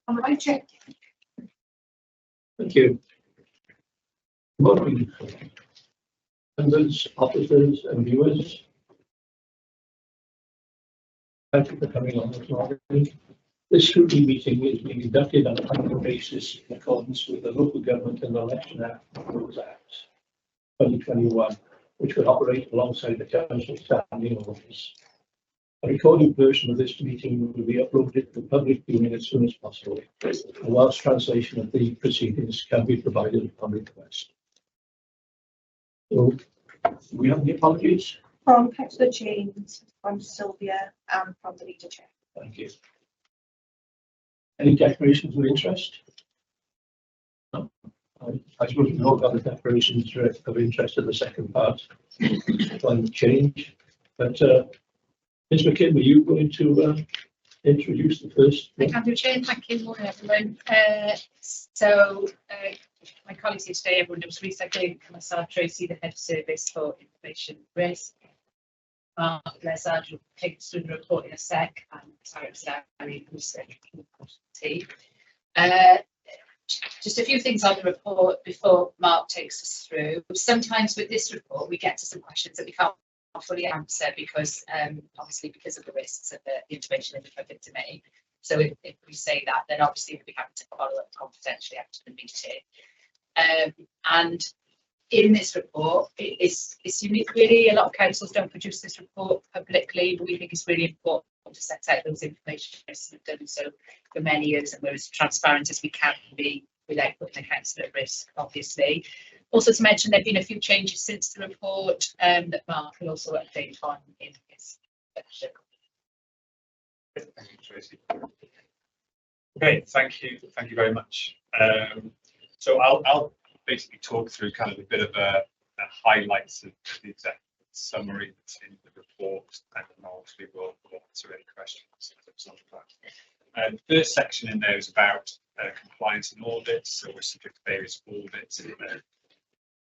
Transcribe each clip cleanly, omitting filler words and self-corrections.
On the right check. Thank you. Morning, members, officers, and viewers. Thank you for coming on this morning. This scrutiny meeting is being conducted on an annual basis in accordance with the Local Government and Election Act, Rules Act 2021, which will operate alongside the Council standing orders. A recorded version of this meeting will be uploaded for public viewing as soon as possible, whilst translation of the proceedings can be provided upon request. So, do we have any apologies? From Councillor James, from Sylvia, and from the Leader Chair. Thank you. Any declarations of interest? No. I suppose we all got the declarations of interest in the second part, climate change. But Ms. McKim, are you going to introduce the first? I can do, Chair. Thank you. Morning, everyone. My colleagues here today, everyone knows recycling, and myself, Tracy, the Head of Service for Information Risk. Mark Lesard will take us through the report in a sec, and Sarah's Larry, who's secretary. Just a few things on the report before Mark takes us through. Sometimes with this report, we get to some questions that we can't fully answer because, obviously, because of the risks of the information in the public domain. So if we say that, then obviously we'll be having to follow up confidentially after the meeting. And in this report, it's unique really. A lot of councils don't produce this report publicly, but we think it's really important to set out those information. We've done so for many years, and we're as transparent as we can be without putting the council at risk, obviously. Also to mention, there have been a few changes since the report that Mark will also update on in his section. Thank you, Tracy. Okay, thank you very much. So I'll basically talk through kind of a bit of a highlights of the executive summary that's in the report, and then obviously we'll answer any questions as a result of that. The first section in there is about compliance and audits. So we're subject to various audits in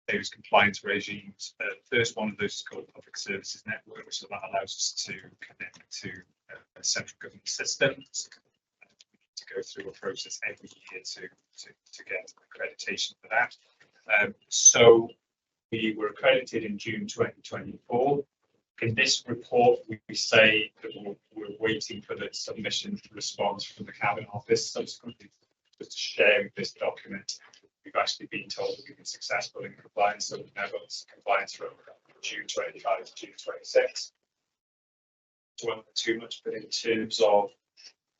various compliance regimes. The first one of those is called Public Services Network, so that allows us to connect to a central government system. We need to go through a process every year to get accreditation for that. So we were accredited in June 2024. In this report, we say that we're waiting for the submission response from the Cabinet Office. Subsequently, just sharing this document, we've actually been told that we've been successful in compliance. So we've now got compliance from June 25 to June 26. It won't be too much, but in terms of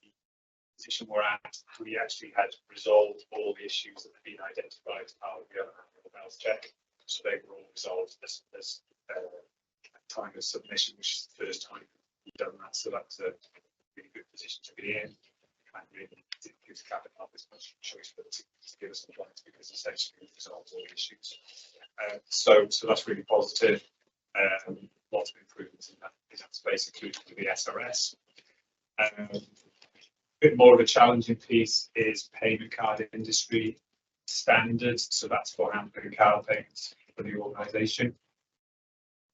the position we're at, we actually had resolved all the issues that have been identified as part of the health check. So they were all resolved this time of submission, which is the first time we've done that. So that's a really good position to be in. And really it gives Cabinet Office much choice but to give us compliance because essentially we've resolved all the issues. So that's really positive. Lots of improvements in that space, including for the SRS. A bit more of a challenging piece is payment card industry standards. So that's for handling card payments for the organisation.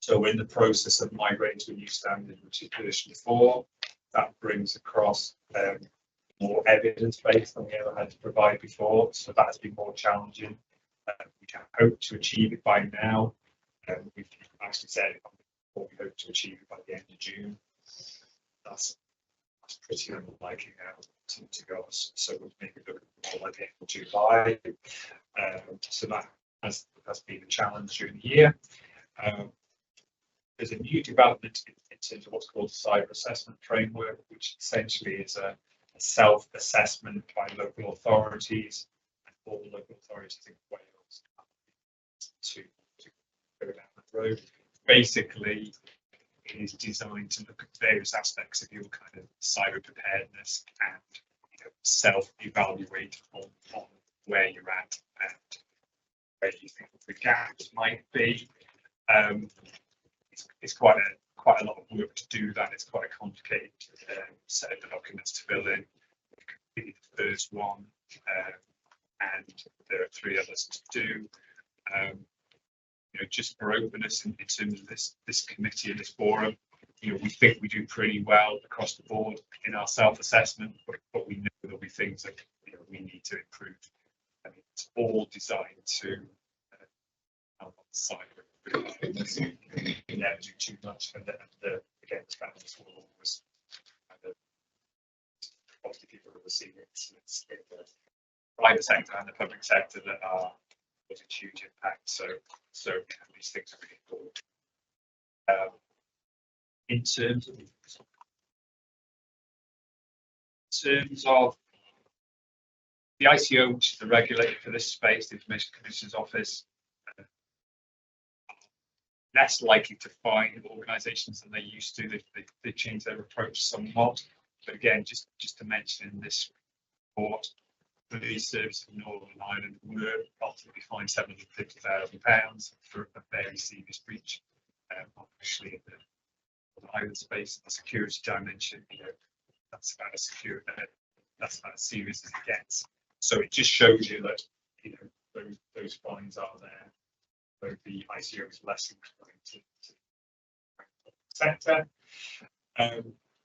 So we're in the process of migrating to a new standard, which is version 4. That brings across more evidence base than we ever had to provide before. So that has been more challenging. We hope to achieve it by now. We've actually said we hope to achieve it by the end of June. That's pretty unlikely now to go. So we'll make it look more like the end of July. So that has been a challenge during the year. There's a new development in terms of what's called the cyber assessment framework, which essentially is a self-assessment by local authorities, and all the local authorities in Wales to go down that road. Basically, it is designed to look at various aspects of your kind of cyber preparedness and self-evaluate on where you're at and where you think the gaps might be. It's quite a lot of work to do that. It's quite a complicated set of documents to fill in. We've completed the first one, and there are 3 others to do. Just for openness in terms of this committee and this forum, we think we do pretty well across the board in our self-assessment, but we know there'll be things that we need to improve. I mean, it's all designed to help on the side of it. You never do too much, and again, the families will always kind of obviously people will see it. It's in the private sector and the public sector that are with a huge impact. So these things are really important. In terms of the ICO, which is the regulator for this space, the Information Commissioner's Office, less likely to find organisations than they used to. They changed their approach somewhat. But again, just to mention in this report, police service in Northern Ireland were ultimately fined £750,000 for a very serious breach, obviously in the Ireland space, the security dimension. That's about as secure, that's about as serious as it gets. So it just shows you that those fines are there. So the ICO is less inclined to the sector.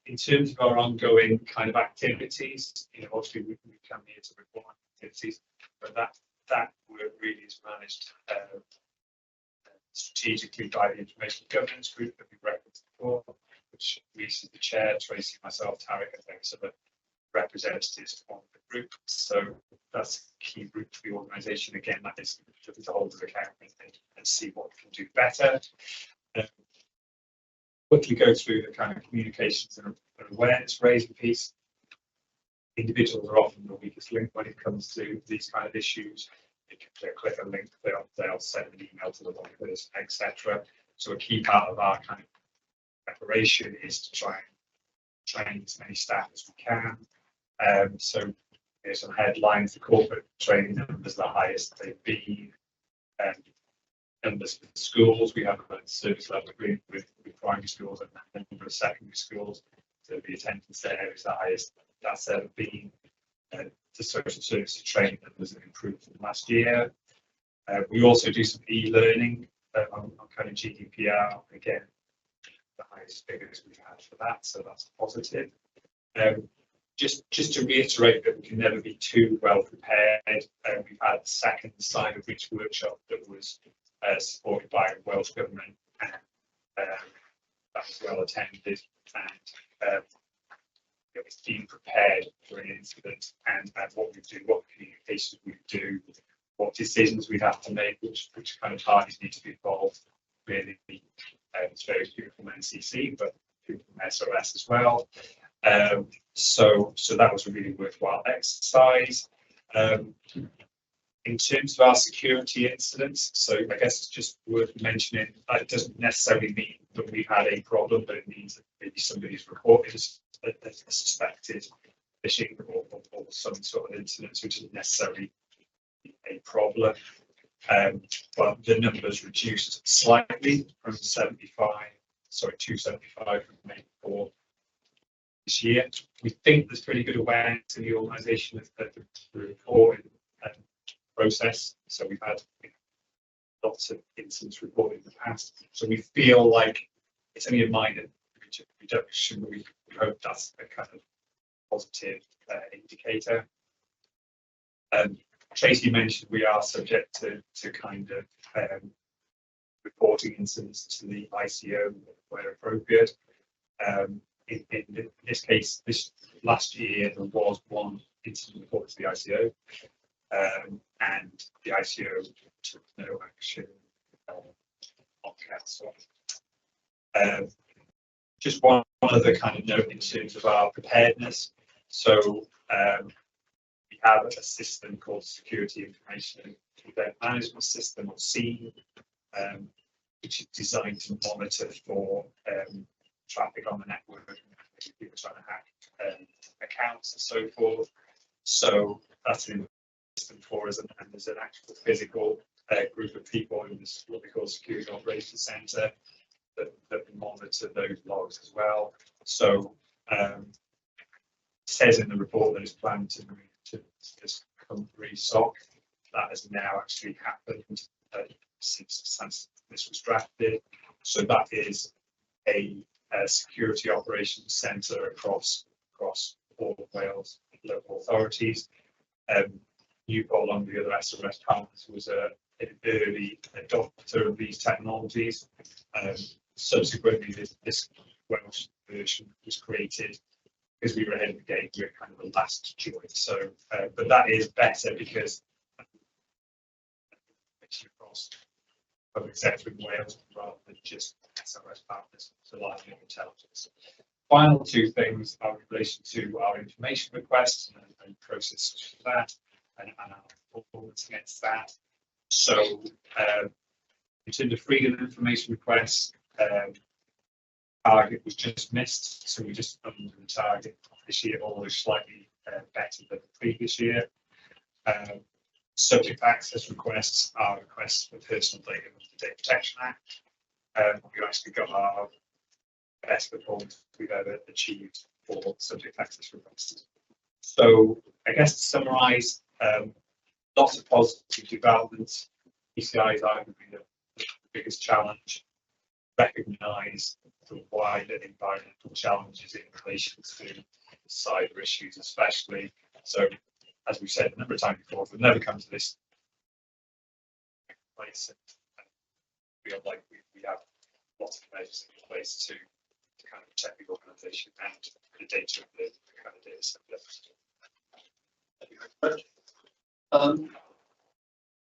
In terms of our ongoing kind of activities, obviously we come here to report on activities, but that work really is managed strategically by the Information Governance Group that we've referenced before, which we, as the chair, Tracy, myself, Tarek, and various other representatives on the group. So that's a key group for the organisation. Again, that is to hold to account and see what we can do better. Quickly go through the kind of communications and awareness raising piece. Individuals are often the weakest link when it comes to these kind of issues. You can click a link, they'll send an email to the wrong person, etc. So a key part of our kind of preparation is to try and train as many staff as we can. So here's some headlines: the corporate training numbers are the highest they've been. Numbers for schools, we have a service level agreement with primary schools and a number of secondary schools. So the attendance there is the highest that's ever been. The social services training numbers have improved from last year. We also do some e-learning on kind of GDPR. Again, the highest figures we've had for that, so that's positive. Just to reiterate that we can never be too well prepared. We've had the second Sign of Reach workshop that was supported by Welsh Government, and that was well attended, and it was being prepared for an incident and what we do, what communications we do, what decisions we'd have to make, which kind of parties need to be involved. Really, it's very few from NCC, but few from SOS as well. So that was a really worthwhile exercise. In terms of our security incidents, so I guess it's just worth mentioning that it doesn't necessarily mean that we've had a problem, but it means that maybe somebody's reported a suspected phishing or some sort of incident, which isn't necessarily a problem. But the numbers reduced slightly from 275 from May 4 this year. We think there's pretty good awareness in the organisation of the reporting process. So we've had lots of incidents reported in the past. So we feel like it's only a minor reduction, but we hope that's a kind of positive indicator. Tracy mentioned we are subject to kind of reporting incidents to the ICO where appropriate. In this case, this last year there was one incident reported to the ICO, and the ICO took no action on council. Just one other kind of note in terms of our preparedness. So we have a system called Security Information Event Management System, or SEAM, which is designed to monitor for traffic on the network, people trying to hack accounts and so forth. So that's an system for us, and there's an actual physical group of people in this what we call Security Operations Centre that monitor those logs as well. So it says in the report that it's planned to move to this country SOC. That has now actually happened since this was drafted. So that is a security operations centre across all of Wales, local authorities. Newport, along with the other SRS partners, was an early adopter of these technologies. Subsequently, this Welsh version was created because we were ahead of the game. We were kind of the last choice. So, but that is better because it's across public sector in Wales rather than just SRS partners, so live intelligence. Final two things are in relation to our information requests and process for that, and our performance against that. So, in terms of freedom of information requests, target was just missed, so we just under the target this year, although slightly better than the previous year. Subject access requests are requests for personal data under the Data Protection Act. We actually got our best performance we've ever achieved for subject access requests. So I guess to summarise, lots of positive developments. PCI is arguably the biggest challenge. Recognise the wider environmental challenges in relation to cyber issues, especially. So, as we've said a number of times before, we've never come to this place, and feel like we have lots of measures in place to kind of protect the organisation and the data of the kind of data set. Thank you very much.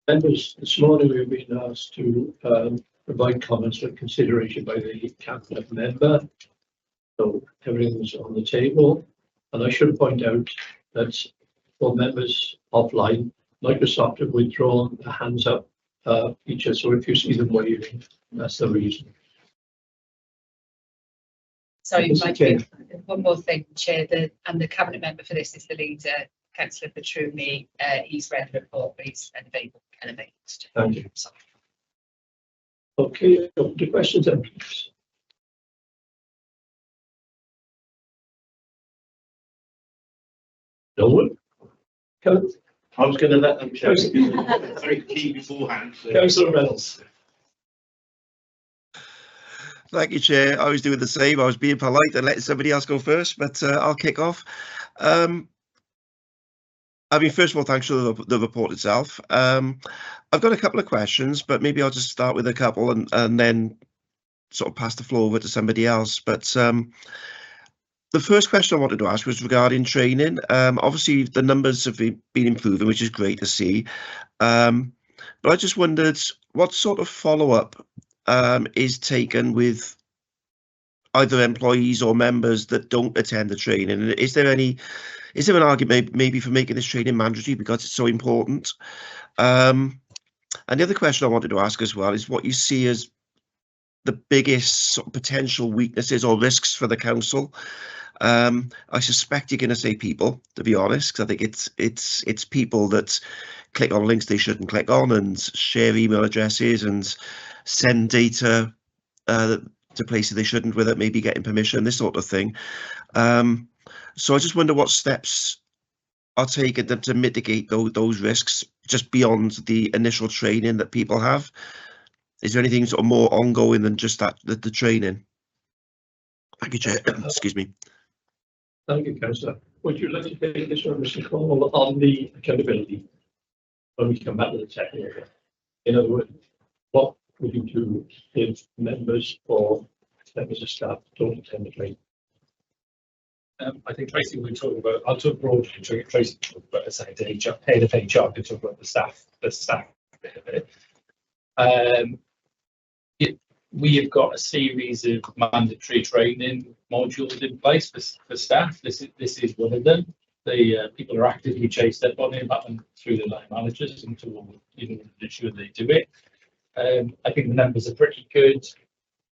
Members, this morning we've been asked to provide comments for consideration by the cabinet member. So everything's on the table, and I should point out that for members offline, Microsoft have withdrawn the hands up feature. So if you see them waving, that's the reason. Sorry, one more thing, Chair. The cabinet member for this is the leader, Councillor Petruni. He's read the report, but he's unavailable. Thank you. Sorry. Okay, open to questions then, please. No one? I was going to let them show very key beforehand. So. Councillor Reynolds. Thank you, Chair. I was doing the same. I was being polite and letting somebody else go first, but I'll kick off. I mean, first of all, thanks for the report itself. I've got a couple of questions, but maybe I'll just start with a couple and then sort of pass the floor over to somebody else. But the first question I wanted to ask was regarding training. Obviously, the numbers have been improving, which is great to see. But I just wondered what sort of follow-up is taken with either employees or members that don't attend the training. Is there an argument maybe for making this training mandatory because it's so important? And the other question I wanted to ask as well is what you see as the biggest sort of potential weaknesses or risks for the council. I suspect you're going to say people, to be honest, because I think it's people that click on links they shouldn't click on and share email addresses and send data to places they shouldn't without maybe getting permission, this sort of thing. So I just wonder what steps are taken to mitigate those risks just beyond the initial training that people have. Is there anything sort of more ongoing than just the training? Thank you, Chair. Excuse me. Thank you, Councillor. Would you like to take this one, Mr. Cole, on the accountability when we come back to the technical? In other words, what would you do if members or members of staff don't attend the training? I think Tracy we were talking about. I'll talk broadly. Tracy talked about the head of HR could talk about the staff bit of it. We have got a series of mandatory training modules in place for staff. This is one of them. The people are actively chased up on it, through the line managers and to ensure they do it. I think the numbers are pretty good.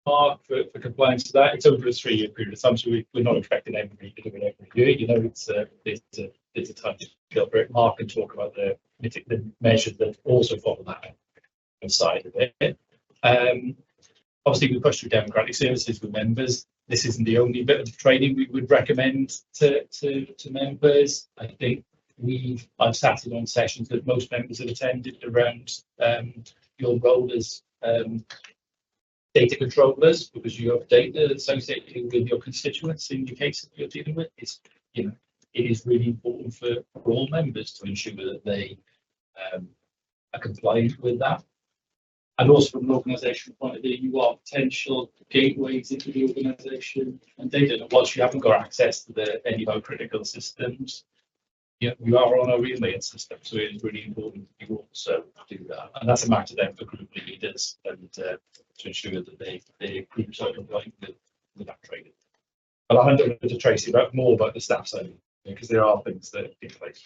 Mark for compliance to that. It's over a 3-year period of time, so we're not expecting everybody to do it every year. You know, it's a time to build it. Mark can talk about the measures that also follow that side of it. Obviously, we push through democratic services with members. This isn't the only bit of training we would recommend to members. I think I've sat in on sessions that most members have attended around your role as data controllers, because you have data associated with your constituents in your case that you're dealing with. It's, you know, it is really important for all members to ensure that they are compliant with that. And also from an organisational point of view, you are potential gateways into the organisation and data. And once you haven't got access to any of our critical systems, you are on our email system, so it is really important that you also do that. And that's a matter then for group leaders and to ensure that they groups are compliant with that training. But I'll hand over to Tracy more about the staff side, because there are things that are in place.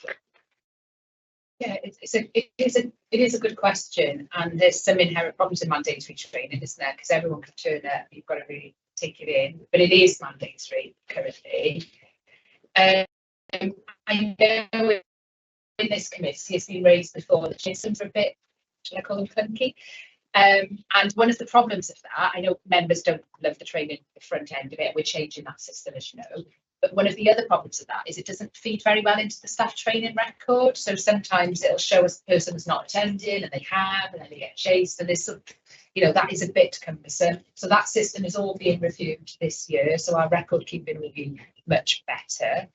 Yeah, it is a good question, and there's some inherent problems in mandatory training, isn't there? Because everyone can turn up, you've got to really take it in, but it is mandatory currently. I know in this committee it's been raised before that systems are a bit, should I call them clunky? And one of the problems of that, I know members don't love the training, the front end of it, we're changing that system, as you know. But one of the other problems of that is it doesn't feed very well into the staff training record. So sometimes it'll show us the person has not attended and they have, and then they get chased. And this, that is a bit cumbersome. So that system is all being reviewed this year. So our record keeping will be much better.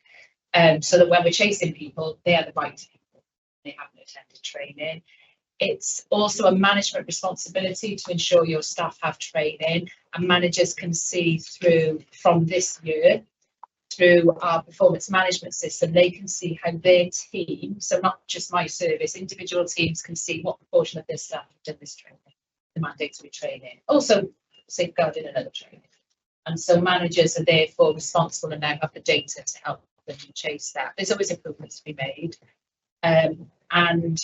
So that when we're chasing people, they are the right people. They haven't attended training. It's also a management responsibility to ensure your staff have training, and managers can see from this year, through our performance management system, they can see how their team, so not just my service, individual teams can see what proportion of their staff have done this training, the mandatory training, also safeguarding and other training. And so managers are therefore responsible and now have the data to help them chase that. There's always improvements to be made. And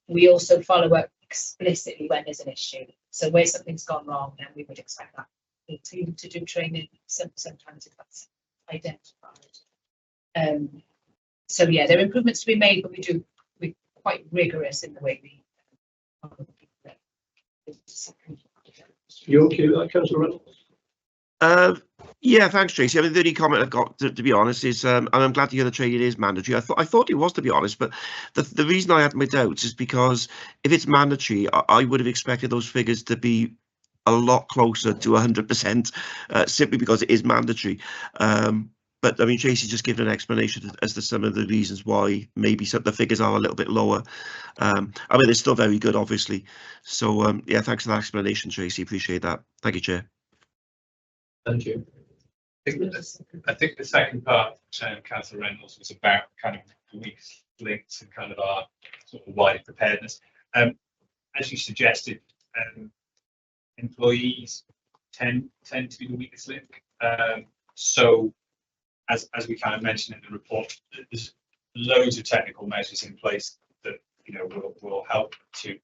we also follow up explicitly when there's an issue. So where something's gone wrong, then we would expect that team to do training sometimes if that's identified. So yeah, there are improvements to be made, but we're quite rigorous in the way we You okay with that, Councillor Reynolds? Yeah, thanks, Tracy. I mean, the only comment I've got, to be honest, is, and I'm glad to hear the training is mandatory. I thought it was, to be honest, but the reason I had my doubts is because if it's mandatory, I would have expected those figures to be a lot closer to 100%, simply because it is mandatory. But I mean, Tracy's just given an explanation as to some of the reasons why maybe some of the figures are a little bit lower. I mean, they're still very good, obviously. So yeah, thanks for that explanation, Tracy. Appreciate that. Thank you, Chair. Thank you. I think the second part, Councillor Reynolds, was about kind of the weak links and kind of our sort of wider preparedness. As you suggested, employees tend to be the weakest link. So as we kind of mentioned in the report, there's loads of technical measures in place that will help to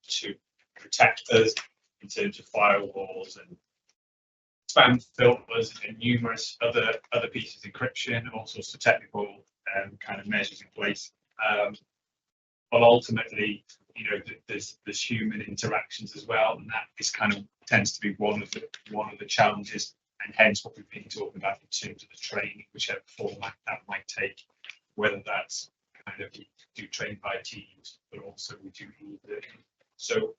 protect us in terms of firewalls and spam filters and numerous other pieces of encryption, all sorts of technical kind of measures in place. But ultimately, there's human interactions as well, and that is kind of tends to be one of the challenges, and hence what we've been talking about in terms of the training, whichever format that might take, whether that's kind of do training by teams, but also we do e-learning. So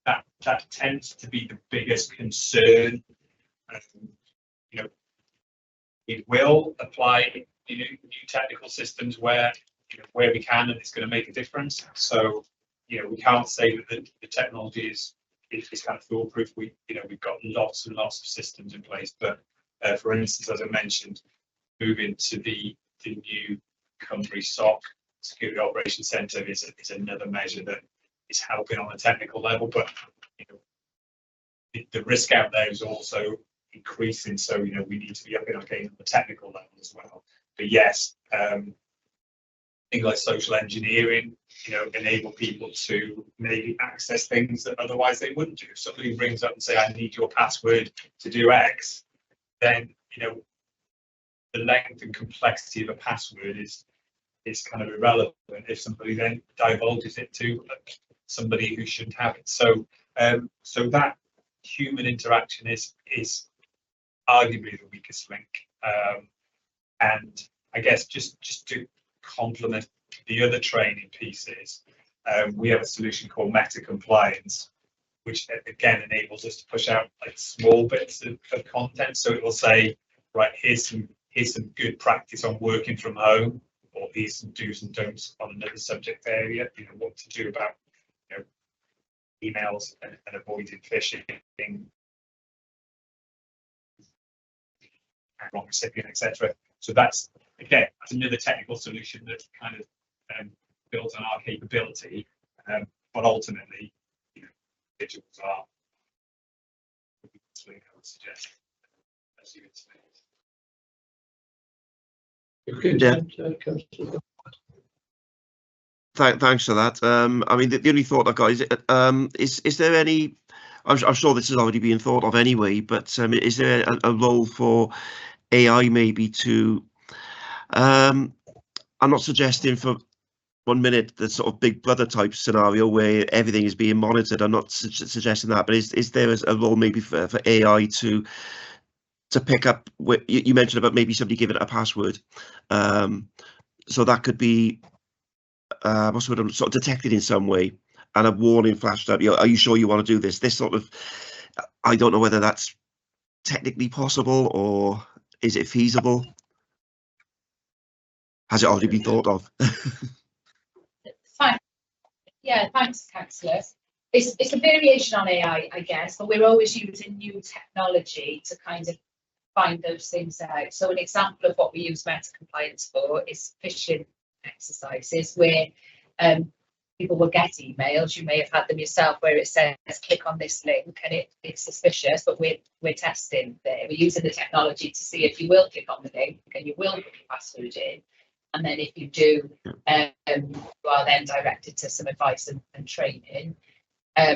that tends to be the biggest concern. It will apply new technical systems where we can, and it's going to make a difference. So we can't say that the technology is kind of foolproof. We've got lots and lots of systems in place, but for instance, as I mentioned, moving to the new Cymru SOC Security Operations Centre is another measure that is helping on a technical level, but the risk out there is also increasing, so we need to be upping our game on the technical level as well. But yes, things like social engineering, enable people to maybe access things that otherwise they wouldn't do. If somebody brings up and say, I need your password to do X, then the length and complexity of a password is kind of irrelevant if somebody then divulges it to somebody who shouldn't have it. So so that human interaction is arguably the weakest link. And I guess just to complement the other training pieces, we have a solution called Meta Compliance, which again enables us to push out like small bits of content. So it will say, right, here's some good practice on working from home. or here's some do's and don'ts on another subject area, what to do about emails and avoiding phishing, wrong recipient, etc. So that's another technical solution that kind of builds on our capability, but ultimately, individuals are, I would suggest, as you would say. Councillor. Thanks for that. I mean, the only thought I've got is there any? I'm sure this is already being thought of anyway, but is there a role for AI maybe to? I'm not suggesting for 1 minute the sort of Big Brother type scenario where everything is being monitored. I'm not suggesting that, but is there a role maybe for AI to pick up? You mentioned about maybe somebody giving it a password, so that could be sort of detected in some way, and a warning flashed up. Are you sure you want to do this? This sort of, I don't know whether that's technically possible or is it feasible. Has it already been thought of? Fine. Yeah, thanks, Councillor. It's a variation on AI, I guess, but we're always using new technology to kind of find those things out. So an example of what we use meta compliance for is phishing exercises where people will get emails. You may have had them yourself where it says click on this link and it's suspicious, but we're testing there. We're using the technology to see if you will click on the link and you will put your password in. And then if you do, you are then directed to some advice and training,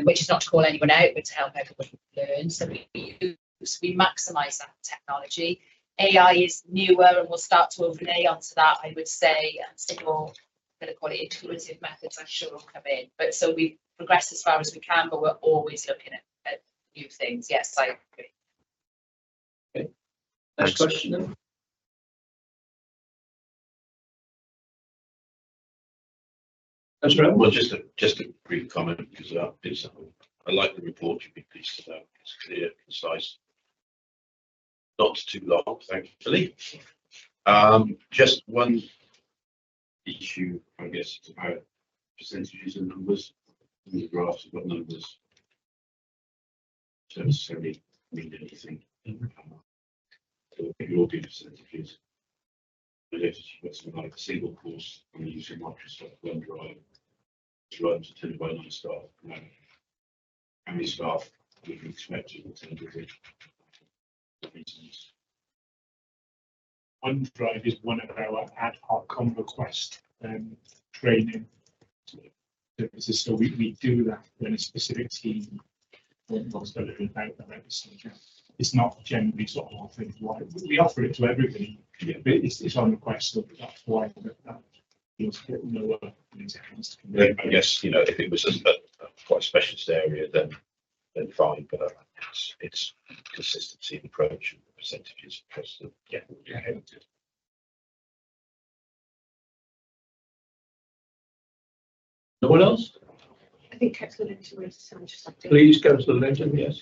which is not to call anyone out, but to help everybody learn. So we maximise that technology. AI is newer and we'll start to overlay onto that, I would say, and some more, I'm going to call it intuitive methods, I'm sure will come in. But so we progress as far as we can, but we're always looking at new things. Yes, I agree. Okay. Next question then. That's right. Well, just a brief comment because I like the report you've been pleased about. It's clear, concise, not too long, thankfully. Just one issue, I guess, it's about percentages and numbers. In the graphs, have got numbers. Don't necessarily mean anything. So you all give percentages. But if you've got something like a single course, I'm using Microsoft OneDrive. Runs attended by 9 staff. Now, how many staff would you expect to attend with it? OneDrive is one of our ad hoc on request training services. So we do that when a specific team wants to learn about the subject. It's not generally sort of offered. We offer it to everybody, but it's on request. So that's why that feels a bit lower. I guess if it was a quite a specialist area, then fine. But it's consistency in approach and percentages across the No one else? I think Councillor Linton raised his hand just like that. Please, Councillor Linton, yes.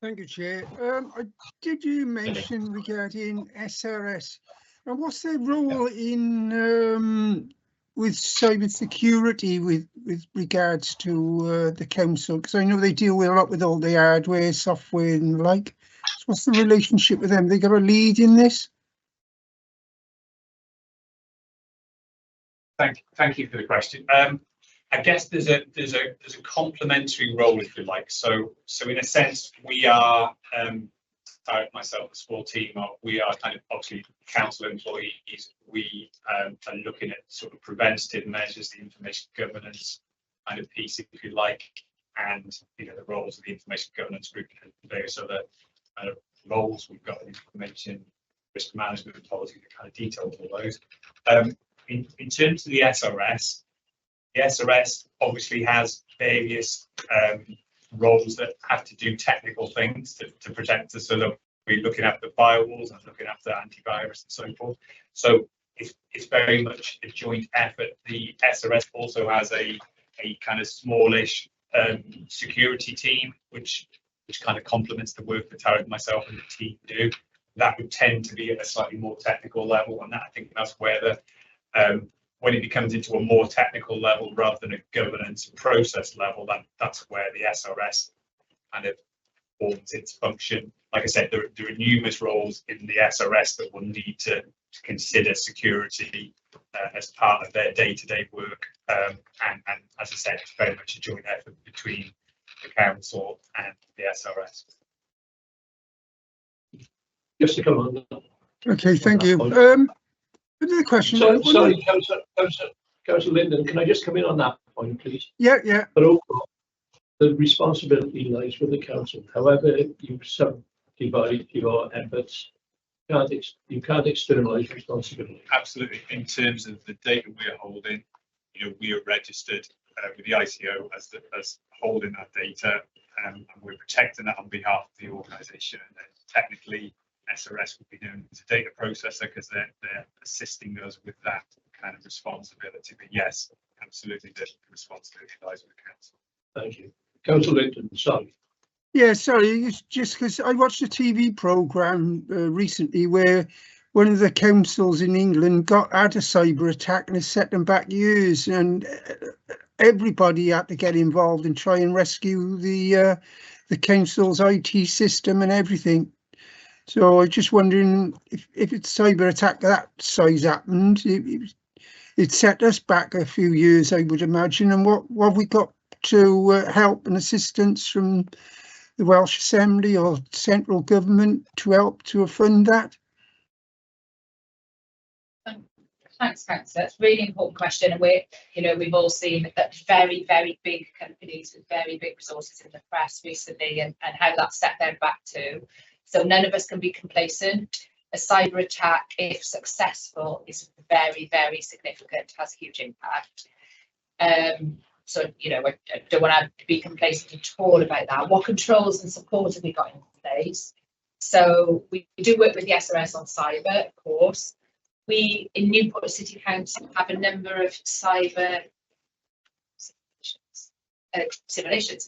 Thank you, Chair. Did you mention regarding SRS? And what's their role in with cyber security with regards to the council? Because I know they deal with a lot with all the hardware, software, and the like. So what's the relationship with them? They got a lead in this? Thank you for the question. I guess there's a complementary role, if you like. So in a sense, we are myself, a small team. We are kind of obviously council employees. We are looking at sort of preventative measures, the information governance kind of piece, if you like, and the roles of the information governance group and various other kind of roles we've got in information risk management policy that kind of detail all those. In terms of the SRS obviously has various roles that have to do technical things to protect us. So that we're looking after firewalls and looking after antivirus and so forth. So it's very much a joint effort. The SRS also has a kind of smallish security team, which kind of complements the work that Tarek, myself, and the team do. that would tend to be at a slightly more technical level, and that, I think that's where the when it becomes into a more technical level rather than a governance process level, that's where the SRS kind of forms its function. Like I said, there are numerous roles in the SRS that will need to consider security as part of their day-to-day work, and as I said, it's very much a joint effort between the council and the SRS. Just to come on. Okay, thank you. Another question. Sorry, Councillor Linden, can I just come in on that point, please? Yeah. But overall, the responsibility lies with the council. However, you subdivide your efforts, you can't externalise responsibility. Absolutely. In terms of the data we are holding, we are registered with the ICO as holding that data, and we're protecting that on behalf of the organisation. And technically, SRS would be known as a data processor because they're assisting us with that kind of responsibility. But yes, absolutely, the responsibility lies with the council. Thank you. Councillor Linton, sorry. Yeah, sorry, it's just because I watched a TV programme recently where one of the councils in England had a cyber attack and it set them back years, and everybody had to get involved and try and rescue the council's IT system and everything. So I'm just wondering if it's cyber attack that size happened, it set us back a few years, I would imagine. And what have we got to help and assistance from the Welsh Assembly or central government to help to fund that? Thanks, Councillor. It's a really important question, and we've all seen that very, very big companies with very big resources in the press recently, and how that set them back too. So none of us can be complacent. A cyber attack, if successful, is very, very significant, has a huge impact. So, I don't want to be complacent at all about that. What controls and support have we got in place? So we do work with the SRS on cyber, of course. We, in Newport City Council, have a number of cyber simulations.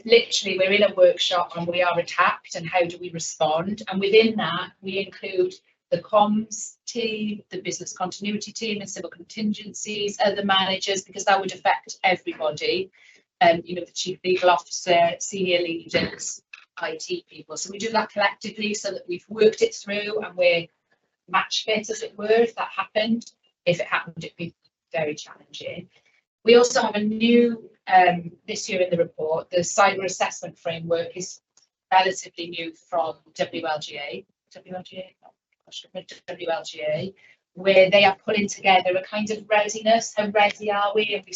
Literally, we're in a workshop and we are attacked, and how do we respond? And within that, we include the comms team, the business continuity team, and civil contingencies, other managers, because that would affect everybody. The chief legal officer, senior leaders, IT people. So we do that collectively so that we've worked it through and we're match fit, as it were, if that happened. If it happened, it'd be very challenging. We also have a new, this year in the report, the cyber assessment framework is relatively new from WLGA, where they are putting together a kind of readiness. How ready are we? And we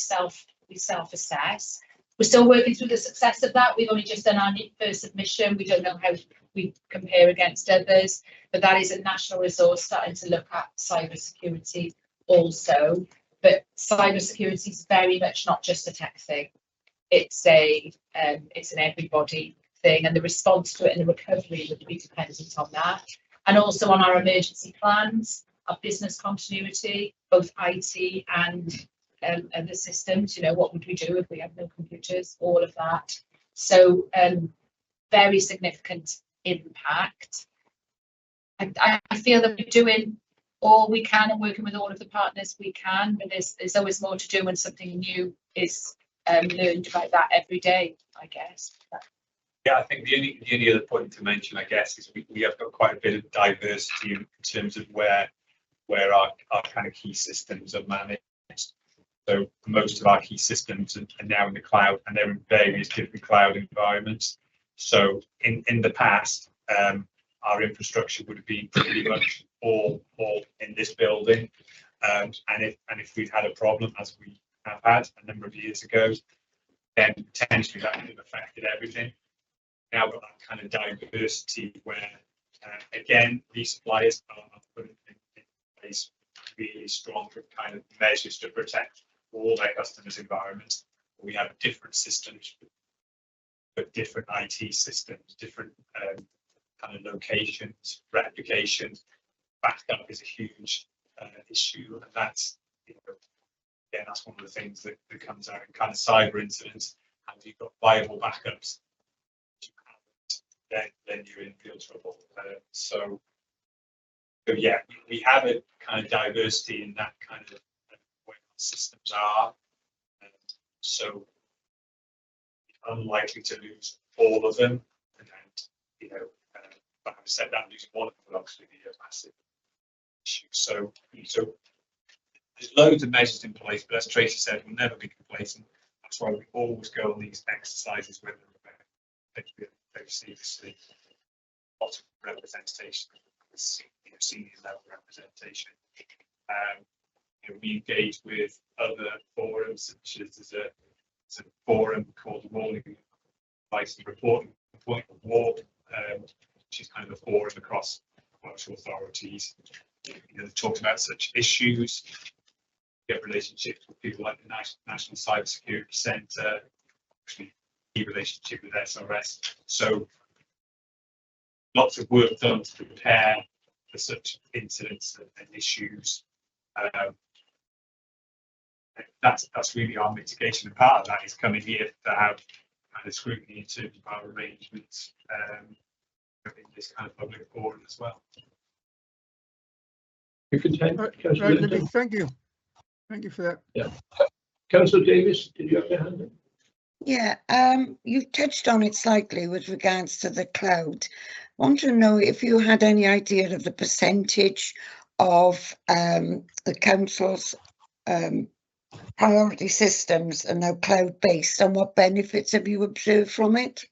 self-assess. We're still working through the success of that. We've only just done our first submission. We don't know how we compare against others, but that is a national resource starting to look at cyber security also. But cyber security is very much not just a tech thing. It's an everybody thing, and the response to it and the recovery would be dependent on that. And also on our emergency plans, our business continuity, both IT and the systems. What would we do if we have no computers? All of that. So very significant impact. I feel that we're doing all we can and working with all of the partners we can, but there's always more to do when something new is learned about that every day, I guess. Yeah, I think the only other point to mention, I guess, is we have got quite a bit of diversity in terms of where our kind of key systems are managed. So most of our key systems are now in the cloud, and they're in various different cloud environments. So in the past, our infrastructure would have been pretty much all in this building, and if we'd had a problem, as we have had a number of years ago, then potentially that would have affected everything. Now we've got that kind of diversity where, again, these suppliers are putting in place really strong kind of measures to protect all their customers' environments. We have different systems, but different IT systems, different kind of locations, replications. Backup is a huge issue, and that's, again, that's one of the things that comes out in kind of cyber incidents. Have you got viable backups? then you're in real trouble. So yeah, we have a kind of diversity in that kind of way systems are. So unlikely to lose all of them, and you know, but having said that, losing one of them would obviously be a massive issue. So there's loads of measures in place, but as Tracy said, we'll never be complacent. That's why we always go on these exercises with them. Very seriously, lots of representation, senior level representation. We engage with other forums, such as there's a forum called the Morning Advice and Reporting Point of War, which is kind of a forum across commercial authorities. That talks about such issues. Get relationships with people like the National Cyber Security Centre, actually key relationship with SRS. So lots of work done to prepare for such incidents and issues. That's really our mitigation, and part of that is coming here to have kind of scrutiny in terms of our arrangements in this kind of public forum as well. You content, Councillor Right, Linton? thank you. Thank you for that. Yeah. Councillor Davis, did you have your hand up? Yeah, you touched on it slightly with regards to the cloud. Want to know if you had any idea of the percentage of the council's priority systems are now cloud-based, and what benefits have you observed from it?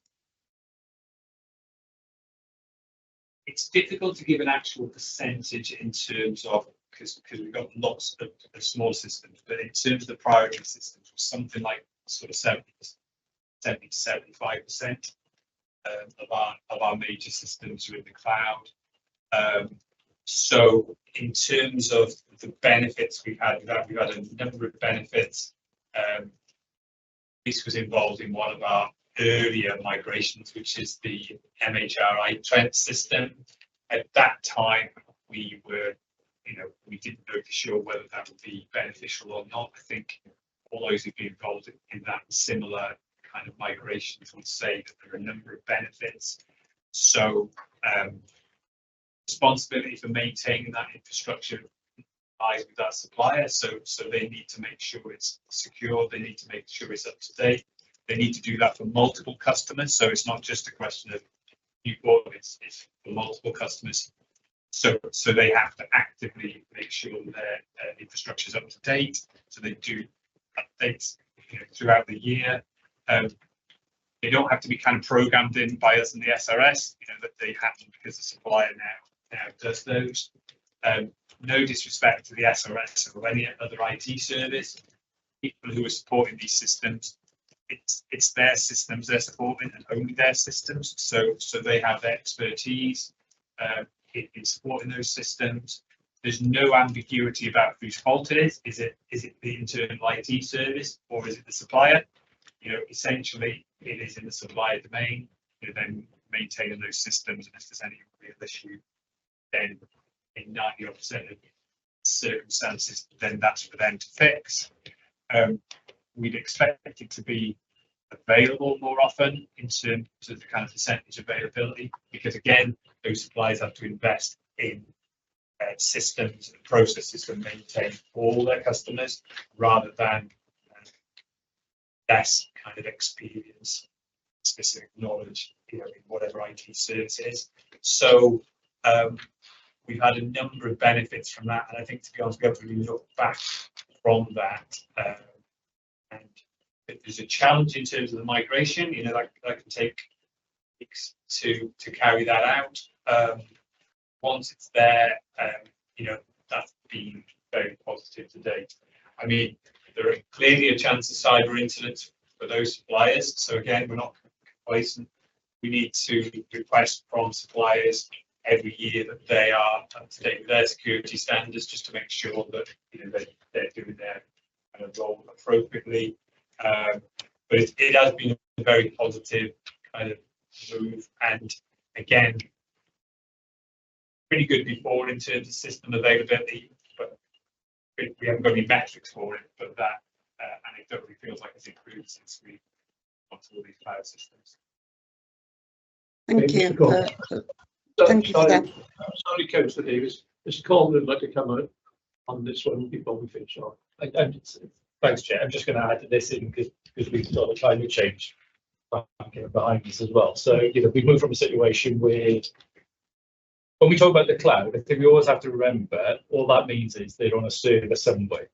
It's difficult to give an actual percentage in terms of, because we've got lots of small systems, but in terms of the priority systems, something like sort of 70 to 75% of our major systems are in the cloud. So in terms of the benefits we've had a number of benefits. This was involved in one of our earlier migrations, which is the MHRI Trent system. At that time, we were, we didn't know for sure whether that would be beneficial or not. I think all those who've been involved in that similar kind of migrations would say that there are a number of benefits. So responsibility for maintaining that infrastructure lies with that supplier. So they need to make sure it's secure. They need to make sure it's up to date. They need to do that for multiple customers. So it's not just a question of Newport, it's for multiple customers. So they have to actively make sure their infrastructure is up to date. So they do updates throughout the year. They don't have to be kind of programmed in by us in the SRS, that they happen because the supplier now does those. No disrespect to the SRS or any other IT service. People who are supporting these systems, it's their systems they're supporting and only their systems. So they have their expertise in supporting those systems. There's no ambiguity about whose fault it is. Is it the internal IT service or is it the supplier? Essentially it is in the supplier domain. Then maintaining those systems, and if there's any real issue, then in 90% of circumstances, then that's for them to fix. We'd expect it to be available more often in terms of the kind of percentage availability, because again, those suppliers have to invest in systems and processes to maintain all their customers rather than less kind of experience, specific knowledge, in whatever IT service is. So we've had a number of benefits from that, and I think, to be honest, we have to really look back from that. And there's a challenge in terms of the migration. That can take weeks to carry that out. Once it's there, that's been very positive to date. I mean, there are clearly a chance of cyber incidents for those suppliers. So again, we're not complacent. We need to request from suppliers every year that they are up to date with their security standards, just to make sure that they're doing their role appropriately. But it has been a very positive kind of move, and again, pretty good before in terms of system availability, but we haven't got any metrics for it. But that anecdotally feels like it's improved since we got all these cloud systems. Thank Okay, you. Mr. Coleman. Thank you for that. Sorry, Councillor Davis. Mr. Coleman would like to come out on this one before we finish off. Thanks, Chair. I'm just going to add this in because we've got the climate change behind us as well. So, we move from a situation where, when we talk about the cloud, I think we always have to remember all that means is they're on a server somewhere,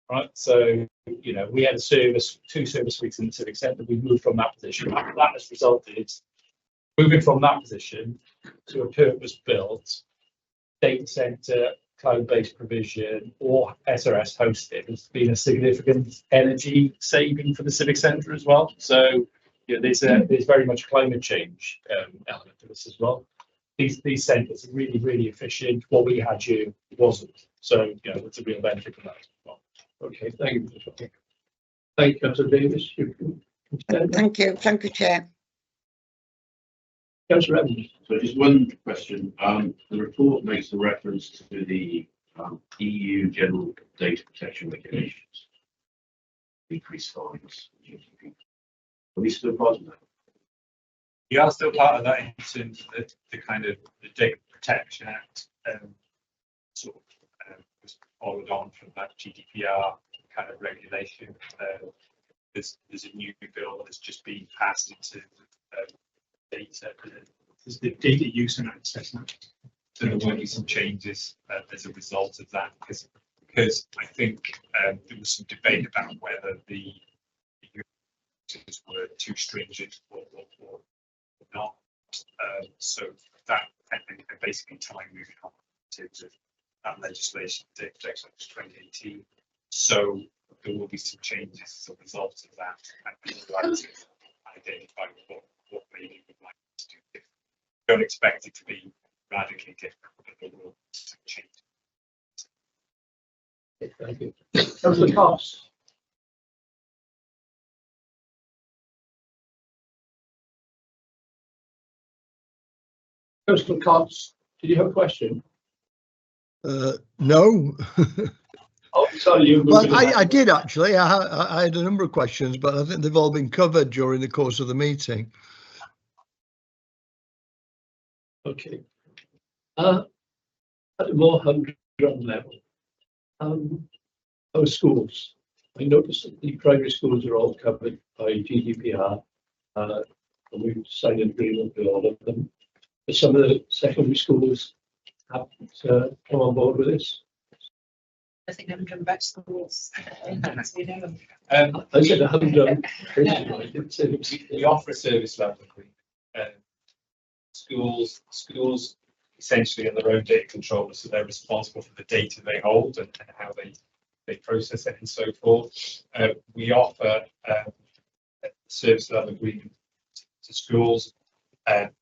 right? So, we had two service suites in the civic centre. We moved from that position. That has resulted moving from that position to a purpose-built data centre, cloud-based provision, or SRS hosted has been a significant energy saving for the civic centre as well. So, there's very much climate change element to this as well. These centres are really, really efficient. What we had here wasn't. So, it's a real benefit from that as well. Okay, thank you. Thank you, Councillor Davis. Thank you, Chair. Councillor Evans. So just one question. The report makes a reference to the EU General Data Protection Regulations. Increased fines. Are we still part of that? We are still part of that in terms of the kind of the Data Protection Act was followed on from that GDPR kind of regulation. There's a new bill that's just been passed into data. There's the Data Use and Access Act. So there will be some changes as a result of that, because I think there was some debate about whether the users were too stringent or not. So that I think basically time moving on in terms of that legislation, Data Protection Act 2018. So there will be some changes as a result of that. And people like to identify what maybe would like to do different. Don't expect it to be radically different, but there will be some change. Thank you. Councillor Cox. Councillor Cox, did you have a question? No. Oh, sorry, you. Well, I did actually. I had a number of questions, but I think they've all been covered during the course of the meeting. Okay. At a more humdrum level, our schools. I noticed that the primary schools are all covered by GDPR, and we've signed an agreement with all of them. But some of the secondary schools haven't come on board with this. I think I'm going back to schools. I said a humdrum. I didn't say it was. We offer a service level agreement. Schools essentially are their own data controllers, so they're responsible for the data they hold and how they process it and so forth. We offer a service level agreement to schools.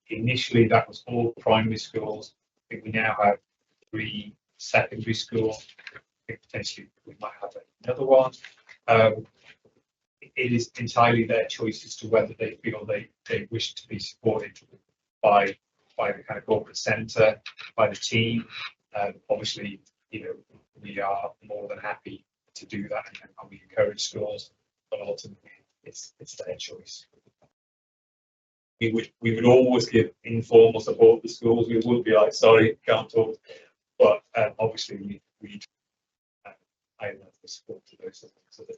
Initially, that was all primary schools. I think we now have 3 secondary schools. I think potentially we might have another one. It is entirely their choice as to whether they feel they wish to be supported by the kind of corporate centre, by the team. Obviously, we are more than happy to do that, and we encourage schools, but ultimately it's their choice. We would always give informal support to schools. We wouldn't be like, sorry, can't talk. But obviously we I love the support to those so that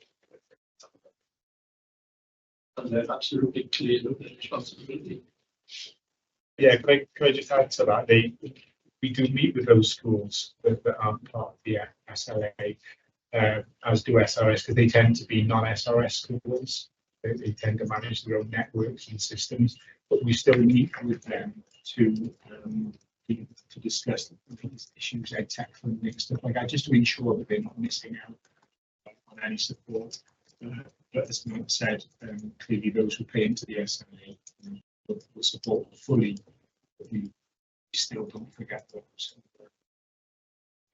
And they're absolutely clear of their responsibility. Yeah, can I just add to that? We do meet with those schools that aren't part of the SLA, as do SRS, because they tend to be non-SRS schools. They tend to manage their own networks and systems, but we still meet with them to discuss these issues, tech funding, stuff like that, just to ensure that they're not missing out on any support. But as Mark said, clearly those who pay into the SLA will support fully, but we still don't forget those.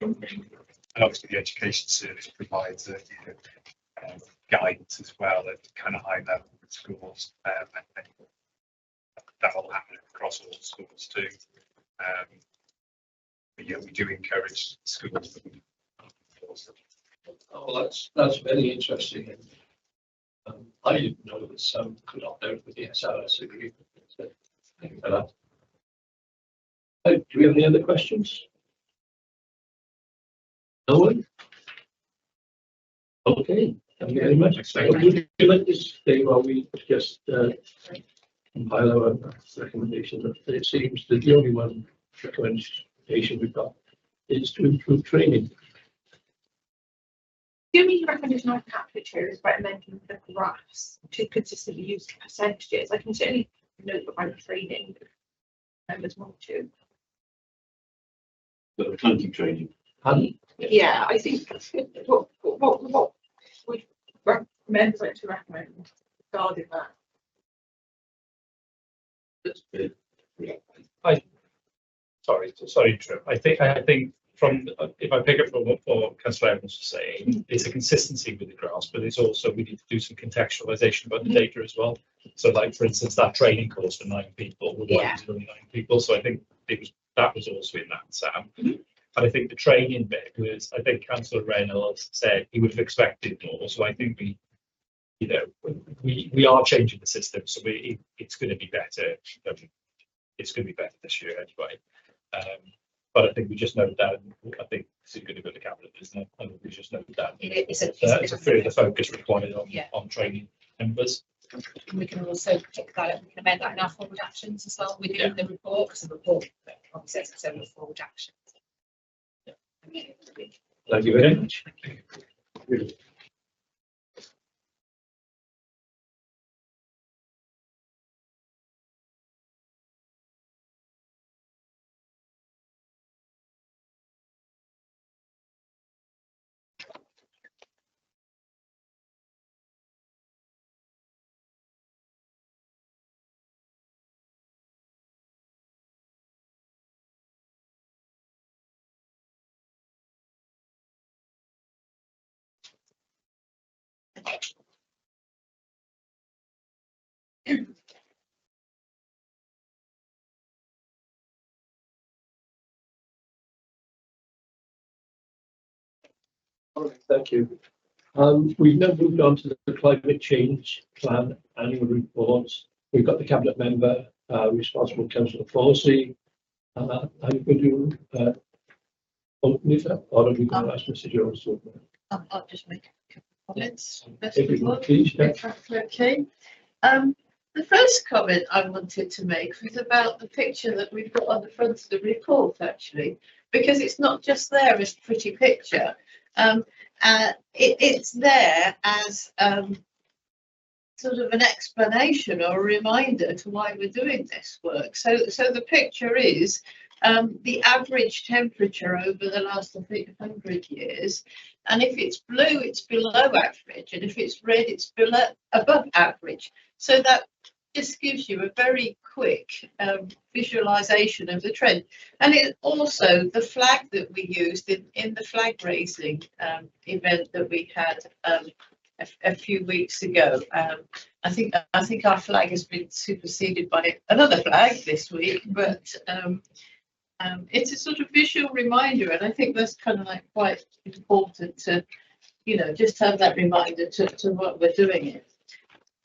And obviously the education service provides guidance as well at kind of high level with schools, and that will happen across all schools too. But yeah, we do encourage schools that we. Oh, that's very interesting. I didn't know that some could opt out with the SRS agreement. Thank you for that. Do we have any other questions? No one? Okay, thank you very much. Would you like to stay while we just compile our recommendation? It seems that the only one recommendation we've got is to improve training. The only recommendation I've had which here is recommending the graphs to consistently use percentages. I can certainly note about training members want to. But clunky training. Yeah, I think what would members like to recommend regarding that? That's good. Sorry, Trip. I think from, if I pick up from what Councillor Evans was saying, it's a consistency with the graphs, but it's also we need to do some contextualisation about the data as well. So, like for instance, that training course for 9 people, why was it only 9 people? So I think that was also in that, Sam. And I think the training bit was, I think Councillor Reynolds said he would have expected more. So I think we are changing the system, so it's going to be better. It's going to be better this year anyway. But I think we just note that. I think this is going to go to cabinet, isn't it? And we just note that It's a further focus required on training members. We can also pick that up. We can amend that in our forward actions as well within the report, because the report obviously says it's over forward actions. Thank you very much. All right, thank you. We've now moved on to the climate change plan annual reports. We've got the cabinet member responsible, Councillor Forsey. I'm going to open it up, or are we going to ask Mr. Jones to open it? I'll just make a couple of comments. Everyone, please. Yeah. Okay. The first comment I wanted to make was about the picture that we've got on the front of the report, actually, because it's not just there as a pretty picture. It's there as sort of an explanation or a reminder to why we're doing this work. So the picture is the average temperature over the last, I think, 100 years. And if it's blue, it's below average. And if it's red, it's above average. So that just gives you a very quick visualization of the trend. And it also, the flag that we used in the flag raising event that we had a few weeks ago. I think our flag has been superseded by another flag this week, but it's a sort of visual reminder, and I think that's kind of like quite important to, just have that reminder to what we're doing it.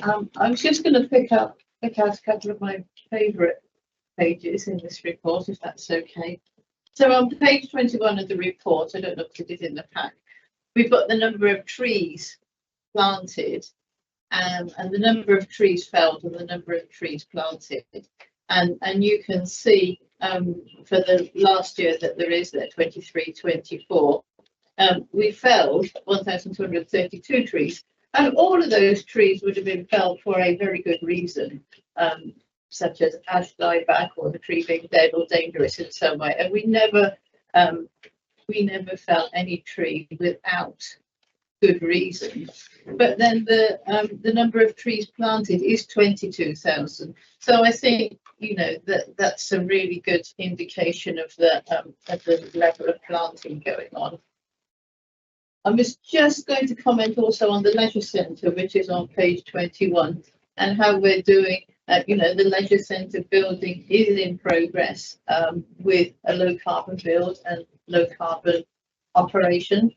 I'm just going to pick out a couple of my favourite pages in this report, if that's okay. So on page 21 of the report, I don't know if it is in the pack, we've got the number of trees planted and the number of trees felled and the number of trees planted. And you can see for the last year that there is there, 23-24, we felled 1,232 trees. And all of those trees would have been felled for a very good reason, such as ash dieback or the tree being dead or dangerous in some way. And we never fell any tree without good reason. But then the number of trees planted is 22,000. So I think that's a really good indication of the level of planting going on. I was just going to comment also on the leisure centre, which is on page 21, and how we're doing. The leisure centre building is in progress with a low carbon build and low carbon operation.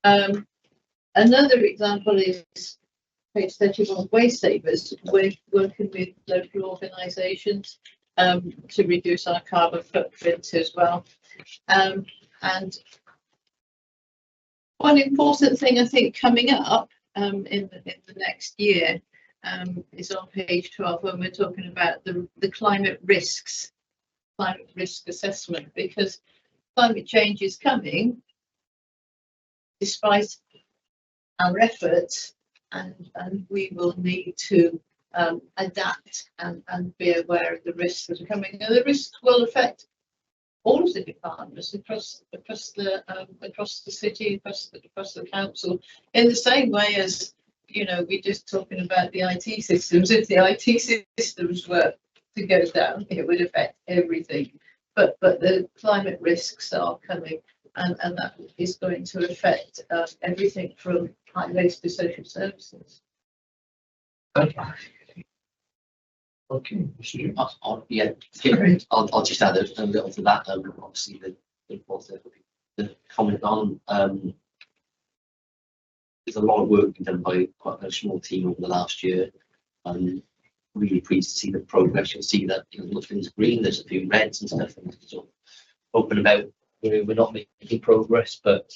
Another example is page 31, waste savers, we're working with local organisations to reduce our carbon footprint as well. And one important thing I think coming up in the next year is on page 12, when we're talking about the climate risks, climate risk assessment, because climate change is coming despite our efforts, and we will need to adapt and be aware of the risks that are coming. And the risks will affect all of the departments across the city, across the council, in the same way as, you know, we're just talking about the IT systems. If the IT systems were to go down, it would affect everything. But the climate risks are coming, and that is going to affect everything from highways to social services. Okay, Yeah, I'll just add a little to that. Obviously, the report the comment on. There's a lot of work been done by quite a small team over the last year. Really pleased to see the progress. You'll see that, you know, nothing's green. There's a few reds and stuff, and sort of open about we're not making progress, but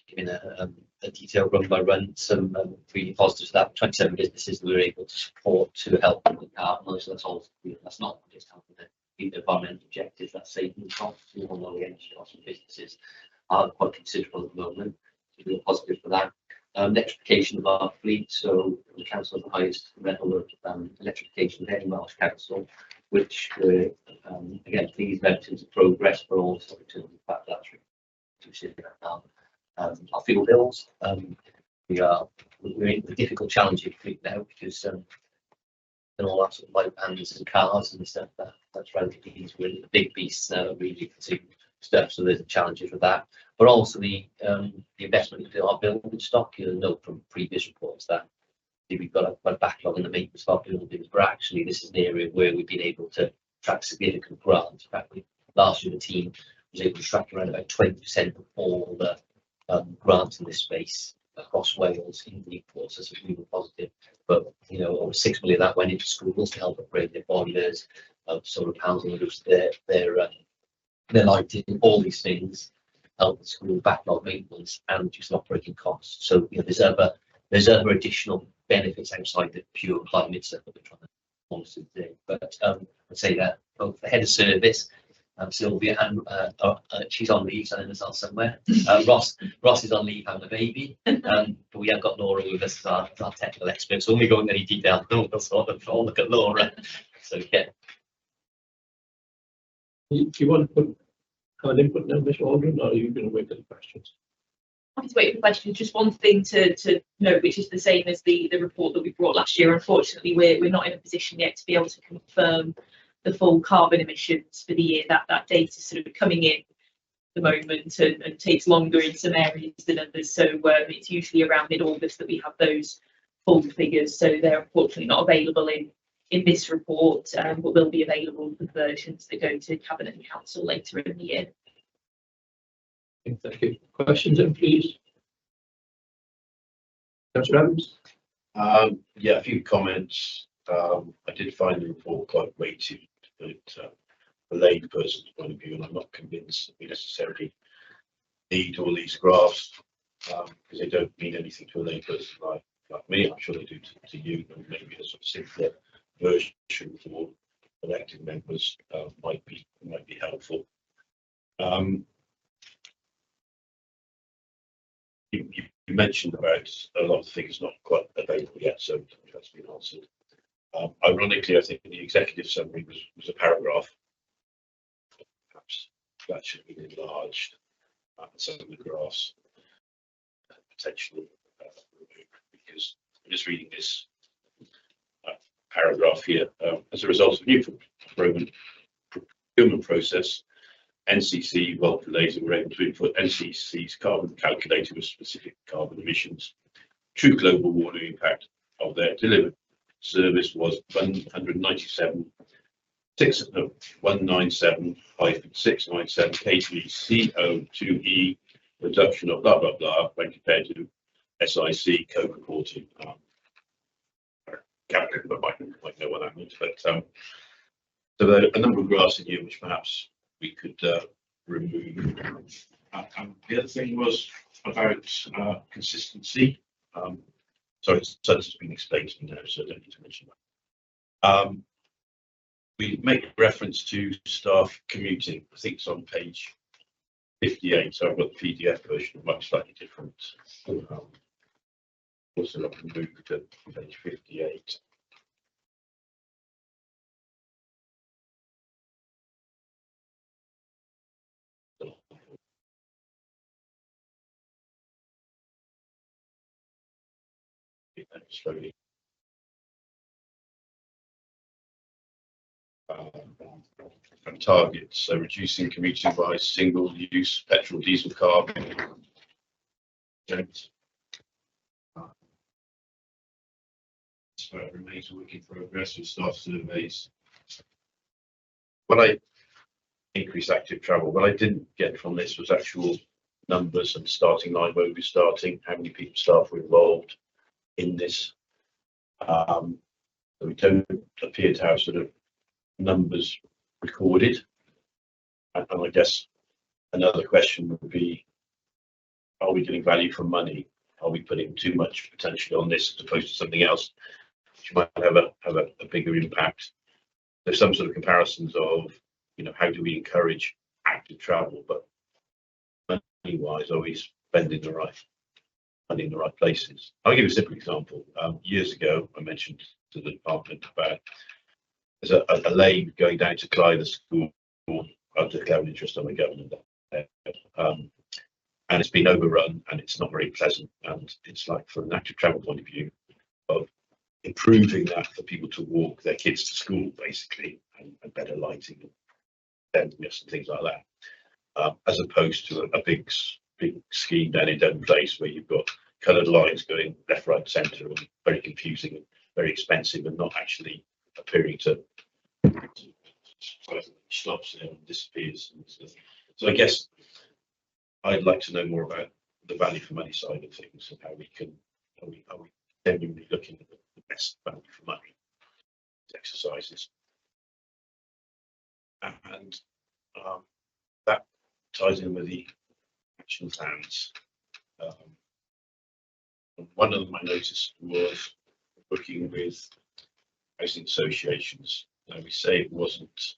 giving a detailed run by run, some really positive to that. 27 businesses that we were able to support to help with the carbon. So that's all. You know, that's not just helping the environmental objectives. That's saving costs. We all know the energy costs of businesses are quite considerable at the moment. So real positive for that. Electrification of our fleet. So the council has the highest level of electrification of any Welsh council, which we're again pleased about in terms of progress, but also in terms of the fact that our fuel bills. We're in the difficult challenging fleet now because and all that sort of light vans and cars and stuff that's relatively easy. We're in the big beasts now, really consume stuff. So there's challenges with that, but also the investment into our building stock. You'll know from previous reports that we've got a backlog in the maintenance of our buildings, but actually this is an area where we've been able to track significant grants. In fact, last year the team was able to track around about 20% of all the grants in this space across Wales in the report, so it's really positive. But you know, over 6 million of that went into schools to help upgrade their boilers, solar panels, and reduce their lighting. All these things help the school backlog maintenance and reduce operating costs. So you know, there's other additional benefits outside the pure climate stuff that we're trying to monitor today. But I'd say that both the head of service, Sylvia, and she's on leave, so I know somewhere. Ross is on leave having a baby, but we have got Laura with us as our technical expert. So when we go into any detail, we'll sort of look at Laura. So yeah. Do you want to put an input now, Ms. Waldron, or are you going to wait for the questions? Happy to wait for questions. Just one thing to note, which is the same as the report that we brought last year. Unfortunately, we're not in a position yet to be able to confirm the full carbon emissions for the year. That data is sort of coming in at the moment and takes longer in some areas than others. So it's usually around mid-August that we have those full figures. So they're unfortunately not available in this report, but will be available for the versions that go to Cabinet and Council later in the year. Thank you. Questions then, please. Councillor Adams? Yeah, a few comments. I did find the report quite weighted, but a layperson's point of view, and I'm not convinced that we necessarily need all these graphs because they don't mean anything to a layperson like me. I'm sure they do to you, and maybe a sort of simpler version for elected members might be helpful. You mentioned about a lot of things not quite available yet, so that's been answered. Ironically, I think the executive summary was a paragraph. Perhaps that should have been enlarged. Some of the graphs potentially removed, because I'm just reading this paragraph here. As a result of new procurement process, NCC, well, delays were able to input NCC's carbon calculator with specific carbon emissions. True global warming impact of their delivered service was 197 197-697 kg CO2e reduction of blah blah blah when compared to SIC code reporting. Captain, but might know what that means. But so there are a number of graphs in here which perhaps we could remove. The other thing was about consistency. Sorry, so it's been explained to me now, so I don't need to mention that. We make reference to staff commuting. I think it's on page 58. So I've got the PDF version, much slightly different. Also, I can move to page 58. Slowly. And targets, so reducing commuting by single-use petrol, diesel, car. So it remains a work in progress with staff surveys. When I increased active travel, what I didn't get from this was actual numbers and starting line, where we're starting, how many people staff were involved in this. We don't appear to have sort of numbers recorded. And I guess another question would be, are we getting value for money? Are we putting too much potential on this as opposed to something else which might have a bigger impact? There's some sort of comparisons of, you know, how do we encourage active travel, but money wise, are we spending the right money in the right places? I'll give you a simple example. Years ago, I mentioned to the department about there's a lane going down to Clyde School. I've declared interest on the government there. And it's been overrun and it's not very pleasant. And it's like, from an active travel point of view, of improving that for people to walk their kids to school, basically, and better lighting and things like that, as opposed to a big scheme down in Devon Place where you've got coloured lines going left, right, centre, and very confusing and very expensive, and not actually appearing to stops there and disappears. So I guess I'd like to know more about the value for money side of things and how we can, are we genuinely looking at the best value for money exercises. And that ties in with the action plans. One of them I noticed was working with housing associations. Now, we say it wasn't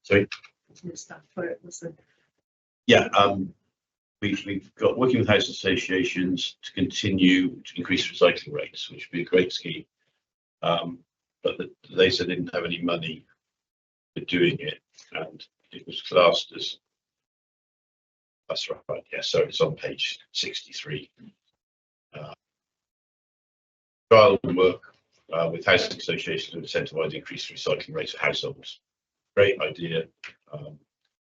sorry. Yeah, we've got working with housing associations to continue to increase recycling rates, which would be a great scheme. But they said they didn't have any money for doing it, and it was classed as, that's right, yeah, so it's on page 63. Trial work with housing associations to incentivise increased recycling rates for households. Great idea.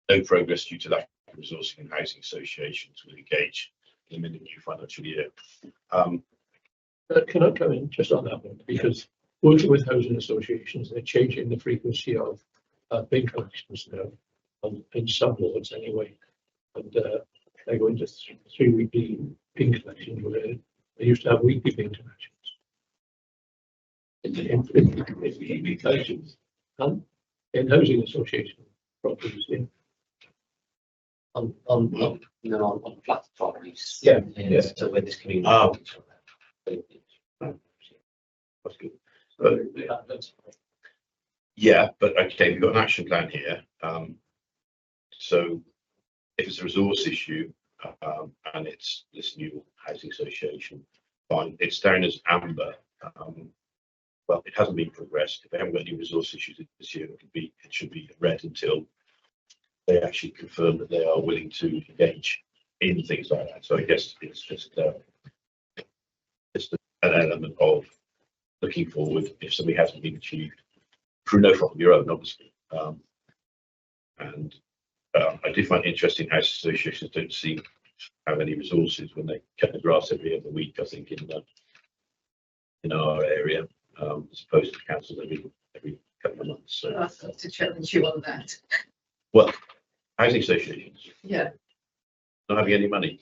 No progress due to lack of resourcing, and housing associations will engage in the new financial year. Can I come in just on that one? Because working with housing associations, they're changing the frequency of bin collections now, in some wards anyway. And they're going to 3 weekly bin collections, where they used to have weekly bin collections. In housing association properties, yeah. On flat properties. Yeah. So where this community. That's good. Yeah, but okay, we've got an action plan here. So if it's a resource issue and it's this new housing association, fine. It's down as amber. Well, it hasn't been progressed. If they haven't got any resource issues this year, it should be red until they actually confirm that they are willing to engage in things like that. So I guess it's just an element of looking forward if something hasn't been achieved through no fault of your own, obviously. And I do find it interesting how associations don't seem to have any resources when they cut the grass every other week, I think, in our area, as opposed to councils every couple of months. So I'll have to challenge you on that. Well, housing associations Yeah, not having any money.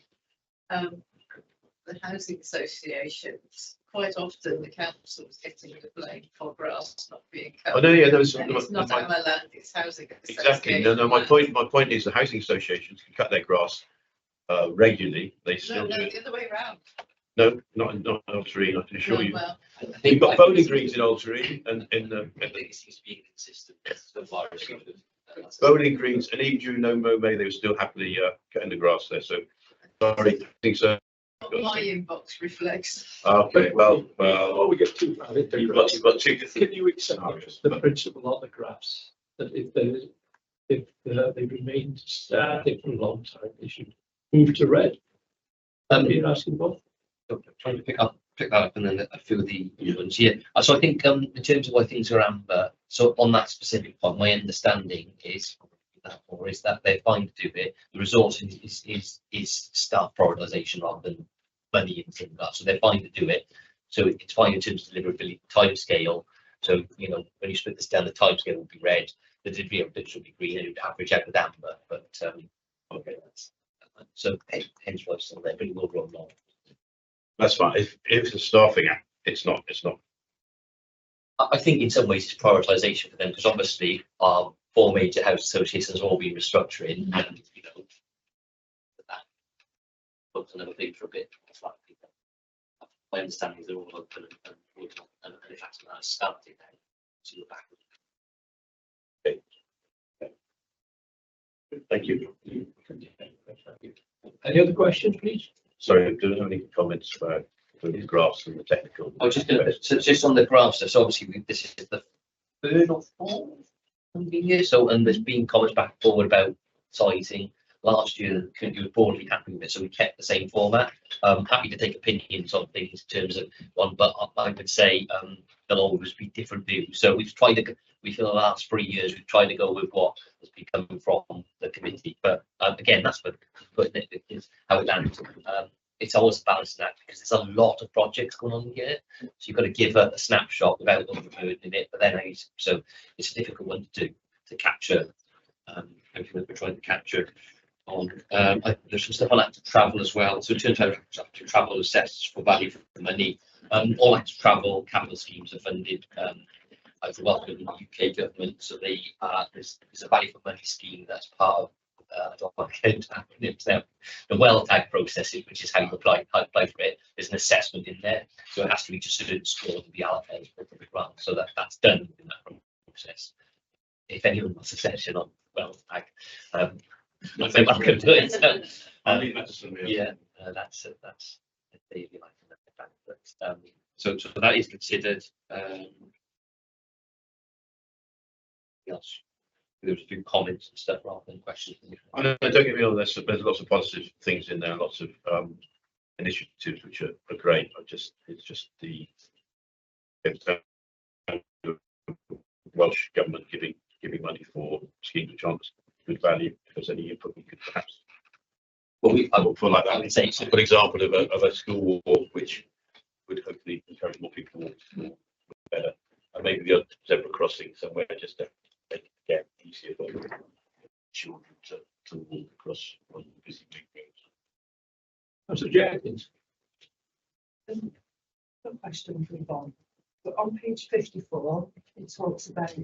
the housing associations, quite often the council's getting the blame for grass not being cut. Oh no, yeah, there was. And it's not our land, it's housing association. Exactly. No, my point is the housing associations can cut their grass regularly. They still No, do it. the other way around. No, not in Old Tree, I can assure No, you. well, You've got bowling greens in Old Tree and in the I think it seems to be inconsistent so far as bowling greens, and even during no mow May, they were still happily cutting the grass there. So sorry, I think so. what my inbox reflects. Okay, well, Before we get too far into you've grass, got two different can you accept scenarios. the principle on the grass? That if they remain static for a long time, they should move to red. You're asking both? trying to pick that up and then a few of the new ones. Yeah. So I think in terms of why things are amber, so on that specific point, my understanding is that they're fine to do it. The resource is staff prioritisation rather than money and things like that. So they're fine to do it. So it's fine in terms of deliverability timescale. So when you split this down, the timescale will be red, the delivery of bits will be green, and it would average out with amber. But okay, that's so hence why it's still there, but it will grow along. That's fine. If it's a staffing act, it's not. I think in some ways it's prioritisation for them because obviously our 4 major house associations have all been restructuring, and that puts another thing for a bit. My understanding is they're all open and in fact that started now. So you're back. Thank you. Any other questions, please? Sorry, do you have any comments about the graphs and the technical? I was just going to, so just on the graphs, so obviously this is the 3rd or 4th year, so and there's been comments back and forward about sizing. Last year, the committee was broadly happy with it, so we kept the same format. Happy to take opinions on things in terms of one, but I would say there'll always be different views. So we've tried to, we feel the last 3 years we've tried to go with what has been coming from the committee. But again, that's what is how it lands. It's always balancing that because there's a lot of projects going on here, so you've got to give a snapshot without overburdening it. But then, so it's a difficult one to do to capture everything that we're trying to capture. On there's some stuff on active travel as well. So in terms of active travel assessed for value for money, all active travel capital schemes are funded. I've welcomed the UK government, so they there's a value for money scheme that's part of the well tag processes, which is how you apply for it. There's an assessment in there, so it has to reach a certain score to be allocated for the grant. So that's done in that process. If anyone wants a session on well tag, I think I can do it. I'll leave that to somebody else. Yeah, that's a daily life in the fact that so that is considered. Else. There was a few comments and stuff rather than questions. I know, don't get me wrong, there's lots of positive things in there, lots of initiatives which are great. It's just the Welsh government giving money for schemes which aren't good value. If there's any input we could perhaps. Well, I would feel like that. It's a good example of a school walk which would hopefully encourage more people to walk better. And maybe the zebra crossing somewhere just to make it again easier for children to walk across on busy big roads. Mr. Jenkins. A question for Yvonne. But on page 54, it talks about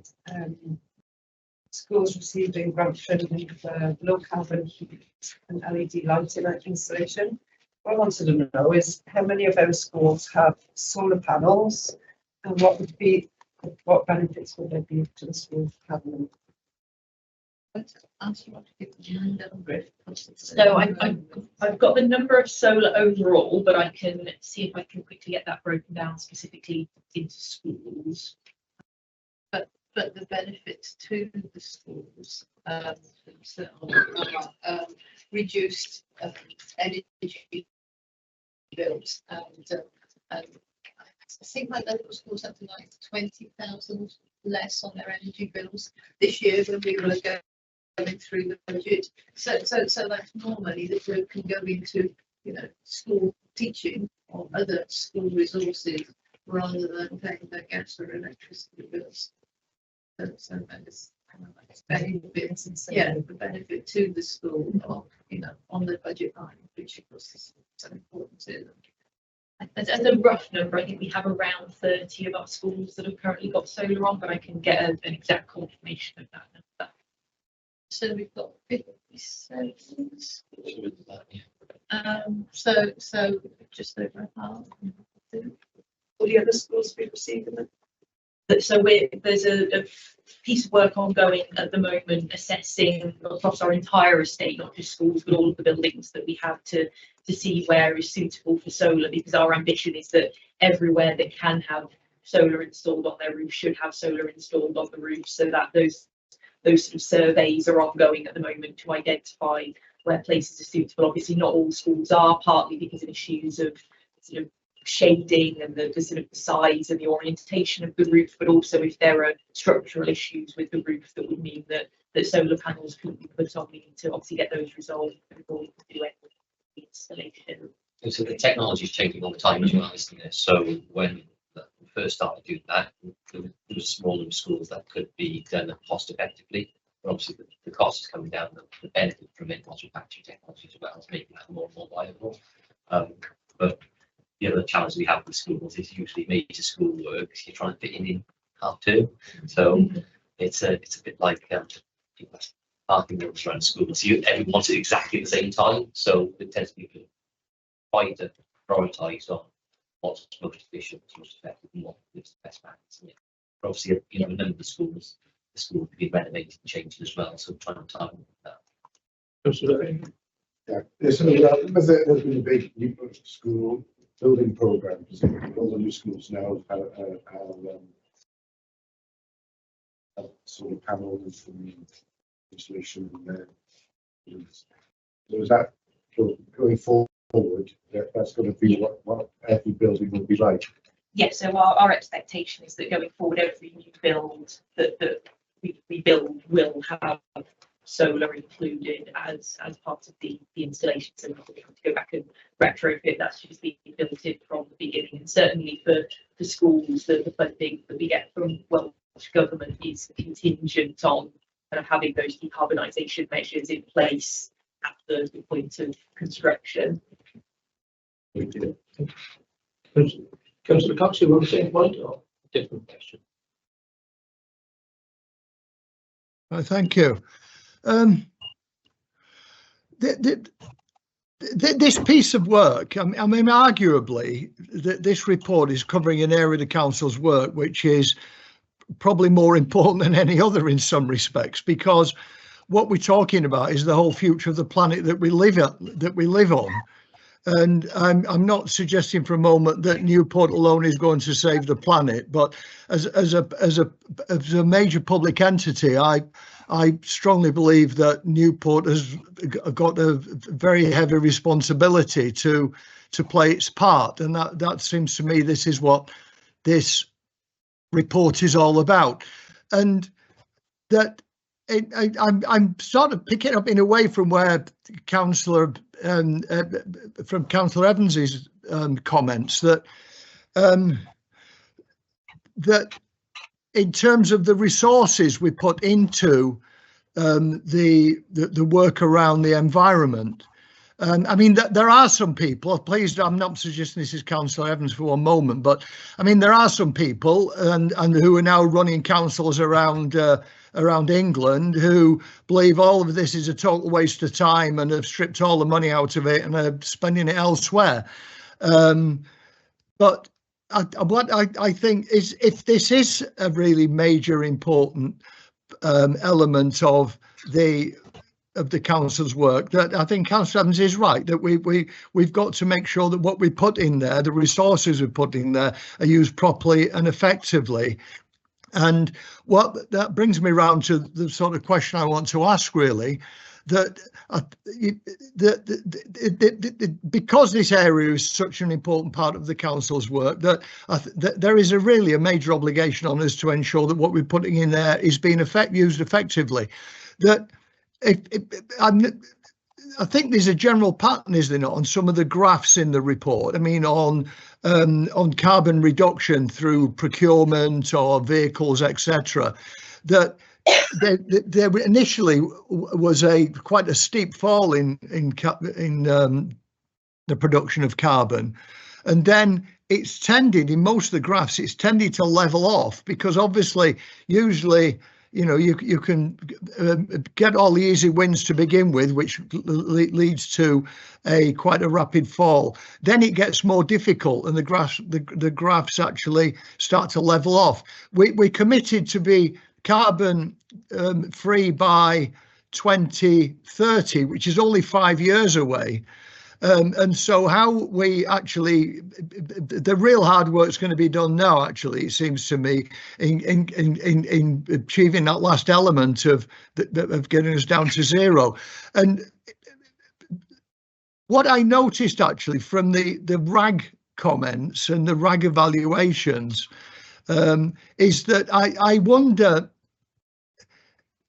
schools receiving grant funding for low carbon heat and LED lighting installation. What I wanted to know is how many of our schools have solar panels, and what benefits would there be to the schools having them? So I've got the number of solar overall, but I can see if I can quickly get that broken down specifically into schools. But the benefits to the schools reduced energy bills, and I think my local schools have like 20,000 less on their energy bills this year when we were going through the budget. So that's more money that can go into school teaching or other school resources rather than paying their gas or electricity bills. So benefits, yeah, the benefit to the school, or, you know, on the budget line, which of course is so important to them. As a rough number, I think we have around 30 of our schools that have currently got solar on, but I can get an exact confirmation of that number. So we've got 57 schools. So So just over half. Will the other schools be receiving them? So there's a piece of work ongoing at the moment assessing across our entire estate, not just schools, but all of the buildings that we have to see where is suitable for solar, because our ambition is that everywhere that can have solar installed on their roof should have solar installed on the roof, so that those sort of surveys are ongoing at the moment to identify where places are suitable. Obviously, not all schools are, partly because of issues of sort of shading and the sort of size and the orientation of the roof, but also if there are structural issues with the roof that would mean that solar panels couldn't be put on, we need to obviously get those resolved before we can do any installation. And so the technology is changing all the time as well, isn't it? So when we first started doing that, there were smaller schools that could be done cost effectively. But obviously the cost is coming down, the benefit from it, also battery technology as well, is making that more and more viable. But the other challenge we have with schools is usually major school work, you're trying to fit in half term. So it's a bit like parking rules around schools. So everyone wants it exactly at the same time. So it tends to be quite prioritised on what's most efficient, what's most effective, and what gives the best balance. Yeah. But obviously, you know, a number of the schools could be renovated and changed as well. So trying to time that. Yeah, so there's been a big new school building program. All the new schools now have solar panels and installation. So is that going forward? That's going to be what every building will be like. Yeah, so our expectation is that going forward, every new build that we build will have solar included as part of the installation. So we're not going to go back and retrofit. That's just being built in from the beginning. And certainly for schools, the funding that we get from Welsh Government is contingent on kind of having those decarbonisation measures in place at the point of construction. Councillor Cox, you want the same point or different question? Thank you. This piece of work, I mean, arguably, this report is covering an area of the council's work which is probably more important than any other in some respects, because what we're talking about is the whole future of the planet that we live on. And I'm not suggesting for a moment that Newport alone is going to save the planet, but as a major public entity, I strongly believe that Newport has got a very heavy responsibility to play its part, and that seems to me this is what this report is all about. And that I'm sort of picking up in a way from where Councillor Evans's comments that in terms of the resources we put into the work around the environment. I mean, there are some people, please, I'm not suggesting this is Councillor Evans for one moment, but I mean, there are some people and who are now running councils around England who believe all of this is a total waste of time and have stripped all the money out of it and are spending it elsewhere. But what I think is, if this is a really major important element of the council's work, that I think Councillor Evans is right, that we've got to make sure that what we put in there, the resources we put in there, are used properly and effectively. And what that brings me around to the sort of question I want to ask, really, that because this area is such an important part of the council's work, that there is really a major obligation on us to ensure that what we're putting in there is being used effectively. That I think there's a general pattern, is there not, on some of the graphs in the report? I mean, on carbon reduction through procurement or vehicles, etc. That there initially was quite a steep fall in the production of carbon, and then it's tended, in most of the graphs, it's tended to level off, because obviously usually you can get all the easy wins to begin with, which leads to quite a rapid fall. Then it gets more difficult, and the graphs actually start to level off. We committed to be carbon free by 2030, which is only 5 years away. And so how we actually, the real hard work is going to be done now, actually, it seems to me, in achieving that last element of getting us down to zero. And what I noticed actually from the RAG comments and the RAG evaluations is that I wonder,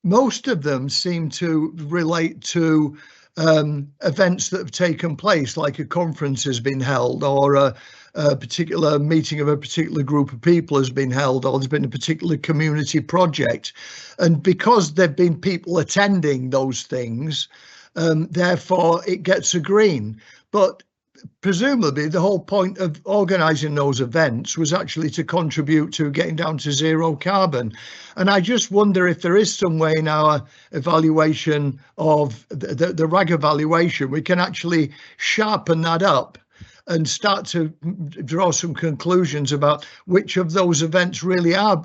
most of them seem to relate to events that have taken place, like a conference has been held, or a particular meeting of a particular group of people has been held, or there's been a particular community project. And because there've been people attending those things, therefore it gets a green. But presumably the whole point of organising those events was actually to contribute to getting down to zero carbon. And I just wonder if there is some way in our evaluation of the RAG evaluation, we can actually sharpen that up and start to draw some conclusions about which of those events really are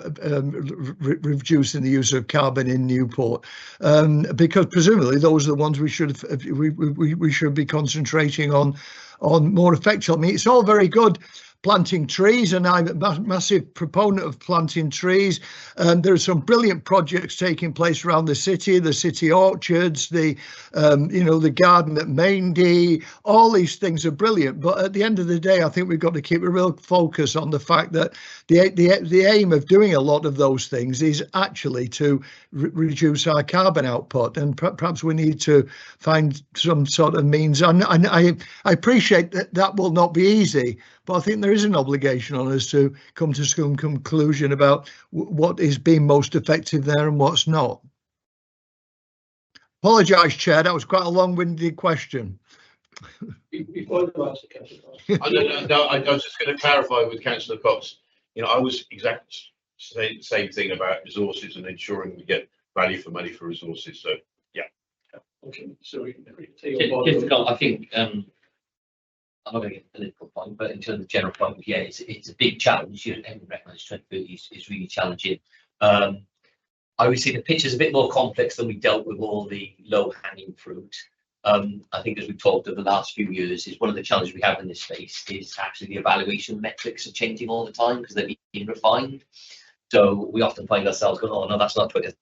reducing the use of carbon in Newport, because presumably those are the ones we should be concentrating on more effectively. I mean, it's all very good planting trees, and I'm a massive proponent of planting trees. There are some brilliant projects taking place around the city orchards, the garden at Maindy. All these things are brilliant, but at the end of the day, I think we've got to keep a real focus on the fact that the aim of doing a lot of those things is actually to reduce our carbon output, and perhaps we need to find some sort of means. And I appreciate that will not be easy, but I think there is an obligation on us to come to some conclusion about what is being most effective there and what's not. Apologise, Chair, that was quite a long-winded question. Before the answer, Councillor Cox. No, I was just going to clarify with Councillor Cox. I was same thing about resources and ensuring we get value for money for resources. So, yeah. Okay, so we can take difficult. I think I'm not going to get a political point, but in terms of the general point, yeah, it's a big challenge. Everyone recognises 2030 is really challenging. I would say the picture is a bit more complex than we dealt with all the low-hanging fruit. I think, as we've talked over the last few years, is one of the challenges we have in this space is actually the evaluation metrics are changing all the time because they're being refined. So we often find ourselves going, oh no, that's not 20,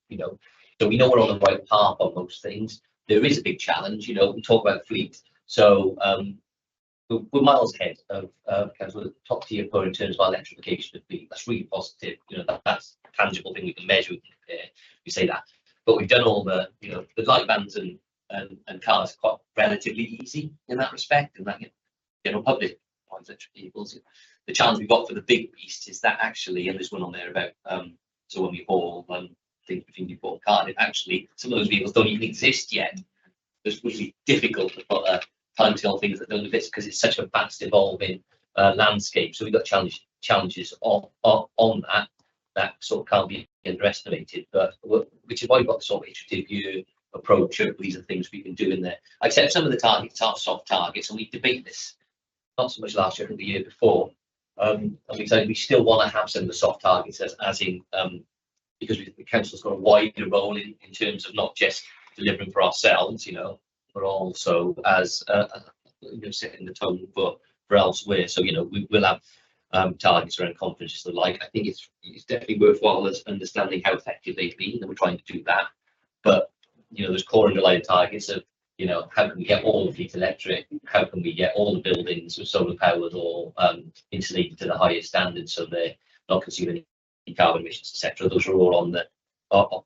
So we know we're on the right path on most things. There is a big challenge, we talk about fleet. So we're miles ahead of kind of the top tier per in terms of our electrification of fleet. That's really positive. That's a tangible thing we can measure. We say that, but we've done all the the light vans and cars are quite relatively easy in that respect, and that general public electric vehicles. The challenge we've got for the big beast is that actually, and there's one on there about so when we haul things between Newport and Cardiff, actually some of those vehicles don't even exist yet. It's really difficult to put a timescale things that don't exist because it's such a fast evolving landscape. So we've got challenges on that sort of can't be underestimated, but which is why we've got the sort of iterative view approach of these are things we can do in there. I accept some of the targets are soft targets, and we debate this not so much last year, I think the year before. And we said we still want to have some of the soft targets as in because the council's got a wider role in terms of not just delivering for ourselves, but also as setting the tone for elsewhere. So we will have targets around conferences and the like. I think it's definitely worthwhile as understanding how effective they've been, and we're trying to do that. But there's core underlying targets of how can we get all the fleet electric, how can we get all the buildings with solar powered or insulated to the highest standards so they're not consuming any carbon emissions, etc. Those are all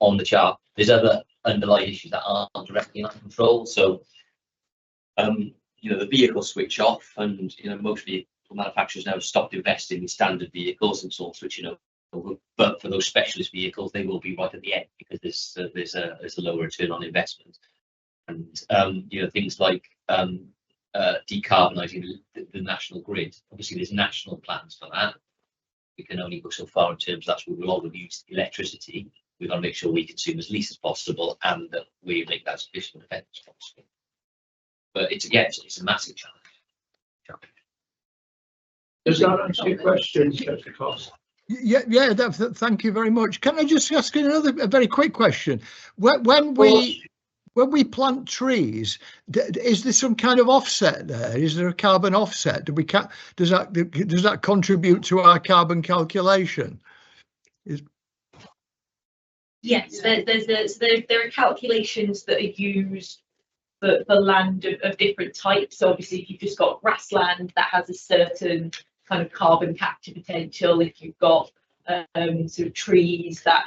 on the chart. There's other underlying issues that aren't directly in our control. So the vehicles switch off, and most vehicle manufacturers now have stopped investing in standard vehicles and sort of switching But for those specialist vehicles, they will be right at the end because there's a lower return on investment. And you know, things like decarbonising the national grid. Obviously, there's national plans for that. We can only go so far in terms that's where we'll all use electricity. We've got to make sure we consume as least as possible and that we make that as efficient and effective as possible. But it's a massive challenge. Does that answer your question, Councillor Cost? Yeah, thank you very much. Can I just ask a very quick question? When we plant trees, is there some kind of offset there? Is there a carbon offset? Does that contribute to our carbon calculation? Yes, there are calculations that are used for land of different types. So obviously, if you've just got grassland, that has a certain kind of carbon capture potential. If you've got sort of trees, that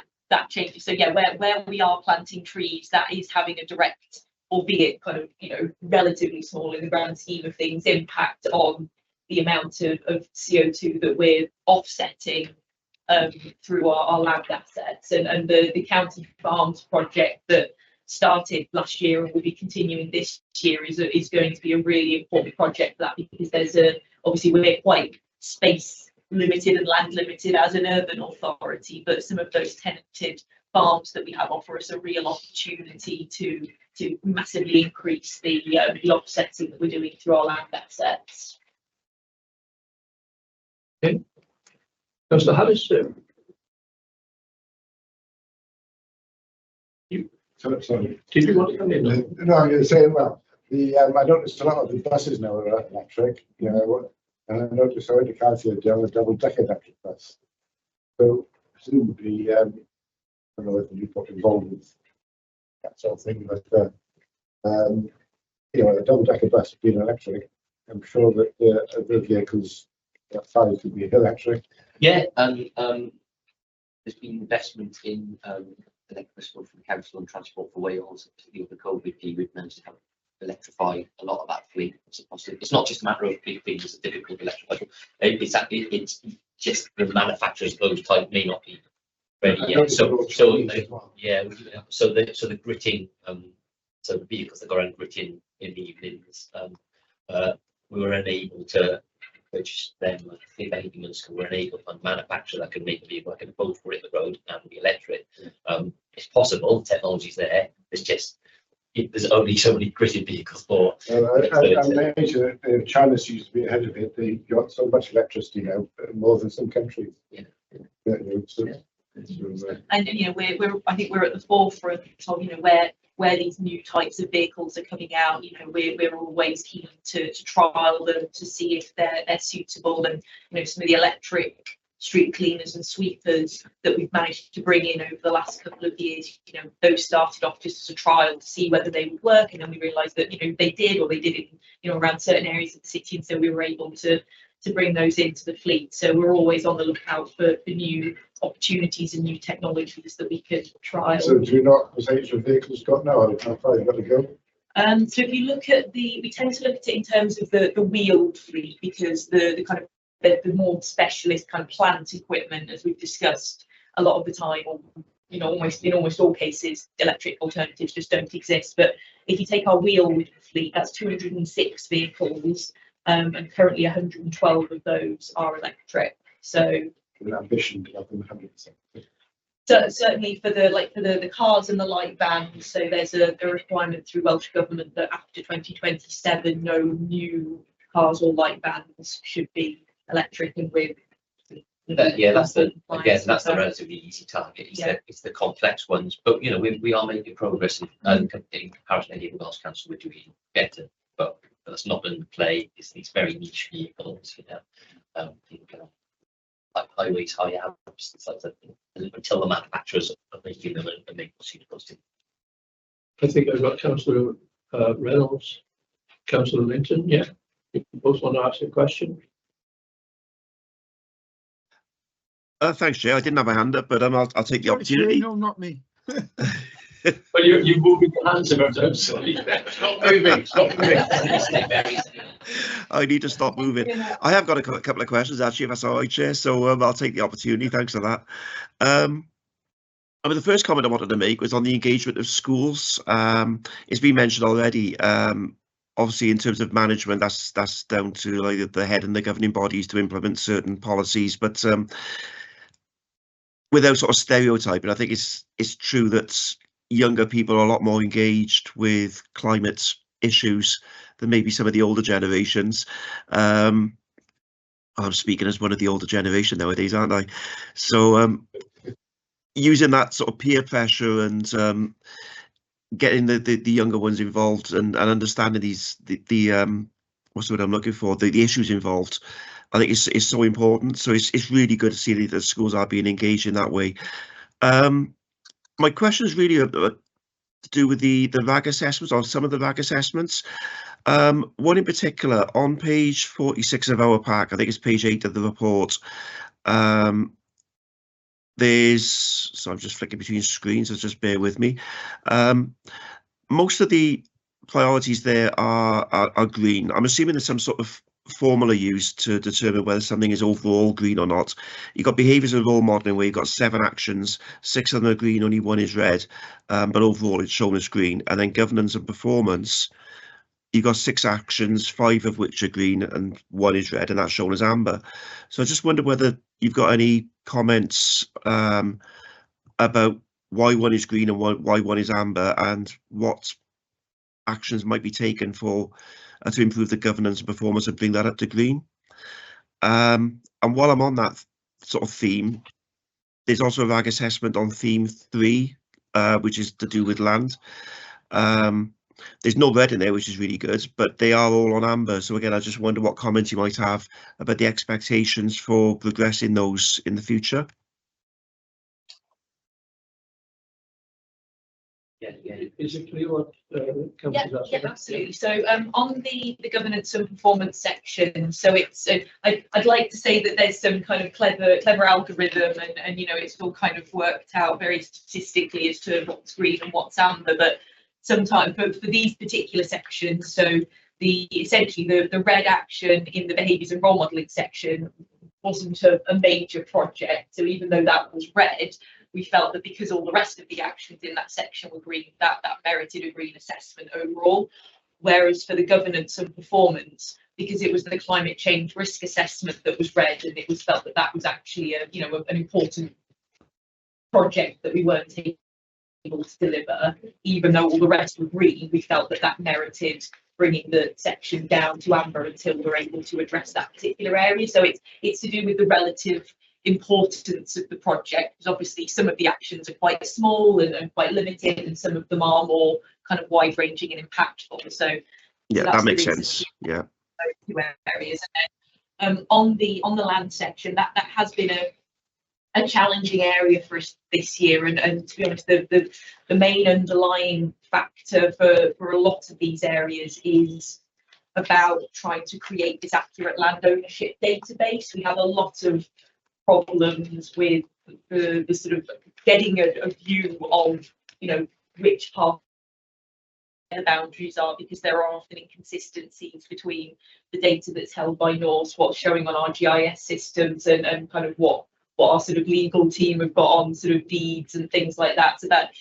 changes. So yeah, where we are planting trees, that is having a direct, albeit kind of, you know, relatively small in the grand scheme of things, impact on the amount of CO2 that we're offsetting through our land assets. And the county farms project that started last year and will be continuing this year is going to be a really important project for that, because there's obviously we're quite space limited and land limited as an urban authority, but some of those tenanted farms that we have offer us a real opportunity to massively increase the offsetting that we're doing through our land assets. Okay. Councillor Harris, sorry, did you want to come in? No, I'm going to say, well, I noticed a lot of the buses now are electric, you know, and I noticed already Cartier down a double-decker electric bus. So presumably, I don't know whether you've got involved with that sort of thing, but you know, a double-decker bus being electric, I'm sure that the vehicles that size could be electric. Yeah, and there's been investment in electricity from the Council and Transport for Wales, particularly with the COVID period, managed to electrify a lot of that fleet. It's not just a matter of being as a difficult electrification. It's just the manufacturers of those type may not be ready yet. So the gritting, so the vehicles that go around gritting in the evenings, we were unable to purchase them. If anything else, we're unable to manufacture that can make the vehicle that can both hit the road and be electric. It's possible, technology's there. It's just there's only so many gritted vehicles for. China seems to be ahead of it. They've got so much electricity now, more than some countries. Yeah. And you know, I think we're at the forefront of, you know, where these new types of vehicles are coming out. You know, we're always keen to trial them to see if they're suitable. And you know, some of the electric street cleaners and sweepers that we've managed to bring in over the last couple of years, you know, those started off just as a trial to see whether they would work, and then we realised that, you know, they did, or they did it, you know, around certain areas of the city, and so we were able to bring those into the fleet. So we're always on the lookout for new opportunities and new technologies that we could trial. So do you know what percentage of vehicles got now? How far you've got to go? So if you look at we tend to look at it in terms of the wheeled fleet, because the kind of the more specialist kind of plant equipment, as we've discussed a lot of the time, or you know, in almost all cases, electric alternatives just don't exist. But if you take our wheeled fleet, that's 206 vehicles, and currently 112 of those are electric. So an ambition to have them 100%. So certainly for the cars and the light vans, so there's a requirement through Welsh Government that after 2027, no new cars or light vans should be electric, and with that's the relatively easy target. It's the complex ones, but you know, we are making progress, and in comparison to any of the Welsh Council, we're doing better, but that's not in play. It's these very niche vehicles, you know, like highways, high Alps, until the manufacturers are making them and make them suitable. I think I've got Councillor Reynolds, Councillor Linton. Yeah, you both want to ask a question. Thanks, Chair. I didn't have my hand up, but I'll take the opportunity. No, not me. Well, you're moving your hands about. I'm sorry. Stop moving. Stop moving. I need to stop moving. I have got a couple of questions actually, if that's all right, Chair. So I'll take the opportunity. Thanks for that. I mean, the first comment I wanted to make was on the engagement of schools. It's been mentioned already. Obviously, in terms of management, that's down to like the head and the governing bodies to implement certain policies. But without sort of stereotyping, I think it's true that younger people are a lot more engaged with climate issues than maybe some of the older generations. I'm speaking as one of the older generation nowadays, aren't I? So using that sort of peer pressure and getting the younger ones involved and understanding the what's the word I'm looking for, the issues involved, I think is so important. So it's really good to see that the schools are being engaged in that way. My question is really to do with the RAG assessments, or some of the RAG assessments. One in particular on page 46 of our pack, I think it's page 8 of the report. So I'm just flicking between screens, so just bear with me. Most of the priorities there are green. I'm assuming there's some sort of formula used to determine whether something is overall green or not. You've got behaviours and role modelling where you've got 7 actions, 6 of them are green, only 1 is red, but overall it's shown as green. And then governance and performance, you've got 6 actions, 5 of which are green and 1 is red, and that's shown as amber. So I just wonder whether you've got any comments about why 1 is green and why 1 is amber, and what actions might be taken for to improve the governance and performance and bring that up to green. And while I'm on that sort of theme, there's also a RAG assessment on theme 3, which is to do with land. There's no red in there, which is really good, but they are all on amber. So again, I just wonder what comments you might have about the expectations for progressing those in the future. Yeah. Is it clear what Yeah, absolutely. So on the governance and performance section, so it's I'd like to say that there's some kind of clever algorithm and you know, it's all kind of worked out very statistically as to what's green and what's amber, but sometimes for these particular sections, so essentially the red action in the behaviours and role modelling section wasn't a major project. So even though that was red, we felt that because all the rest of the actions in that section were green, that merited a green assessment overall. Whereas for the governance and performance, because it was the climate change risk assessment that was red, and it was felt that that was actually an important project that we weren't able to deliver, even though all the rest were green, we felt that that merited bringing the section down to amber until we're able to address that particular area. So it's to do with the relative importance of the project, because obviously some of the actions are quite small and quite limited, and some of them are more kind of wide-ranging and impactful. So yeah, that makes sense. Yeah, those 2 areas. And on the land section, that has been a challenging area for us this year, and to be honest, the main underlying factor for a lot of these areas is about trying to create this accurate land ownership database. We have a lot of problems with the sort of getting a view of, you know, which part the boundaries are, because there are often inconsistencies between the data that's held by Norse, what's showing on our GIS systems, and kind of what our sort of legal team have got on sort of deeds and things like that. So that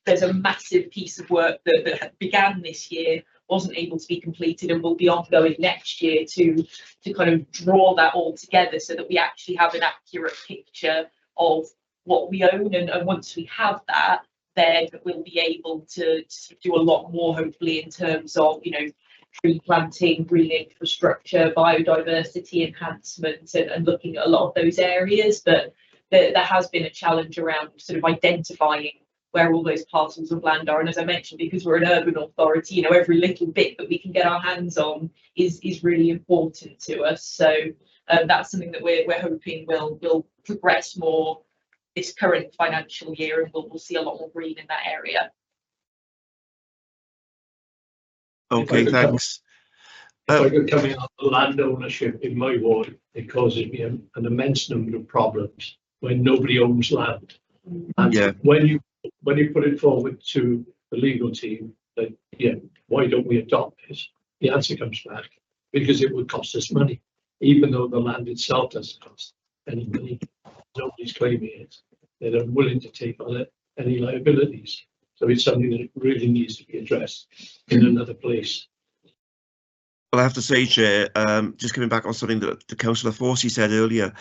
there's a massive piece of work that began this year, wasn't able to be completed, and will be ongoing next year to kind of draw that all together so that we actually have an accurate picture of what we own. And once we have that, then we'll be able to do a lot more, hopefully, in terms of, you know, tree planting, green infrastructure, biodiversity enhancement, and looking at a lot of those areas. But there has been a challenge around sort of identifying where all those parcels of land are. And as I mentioned, because we're an urban authority, you know, every little bit that we can get our hands on is really important to us. So that's something that we're hoping will progress more this current financial year, and we'll see a lot more green in that area. Okay, thanks. If I could come in on land ownership in my ward, it causes me an immense number of problems when nobody owns land. And yeah, when you put it forward to the legal team that, yeah, why don't we adopt this? The answer comes back, because it would cost us money, even though the land itself doesn't cost any money. Nobody's claiming it. They're unwilling to take on it, any liabilities. So it's something that really needs to be addressed in another place. Well, I have to say, Chair, just coming back on something that the Councillor Forsey said earlier,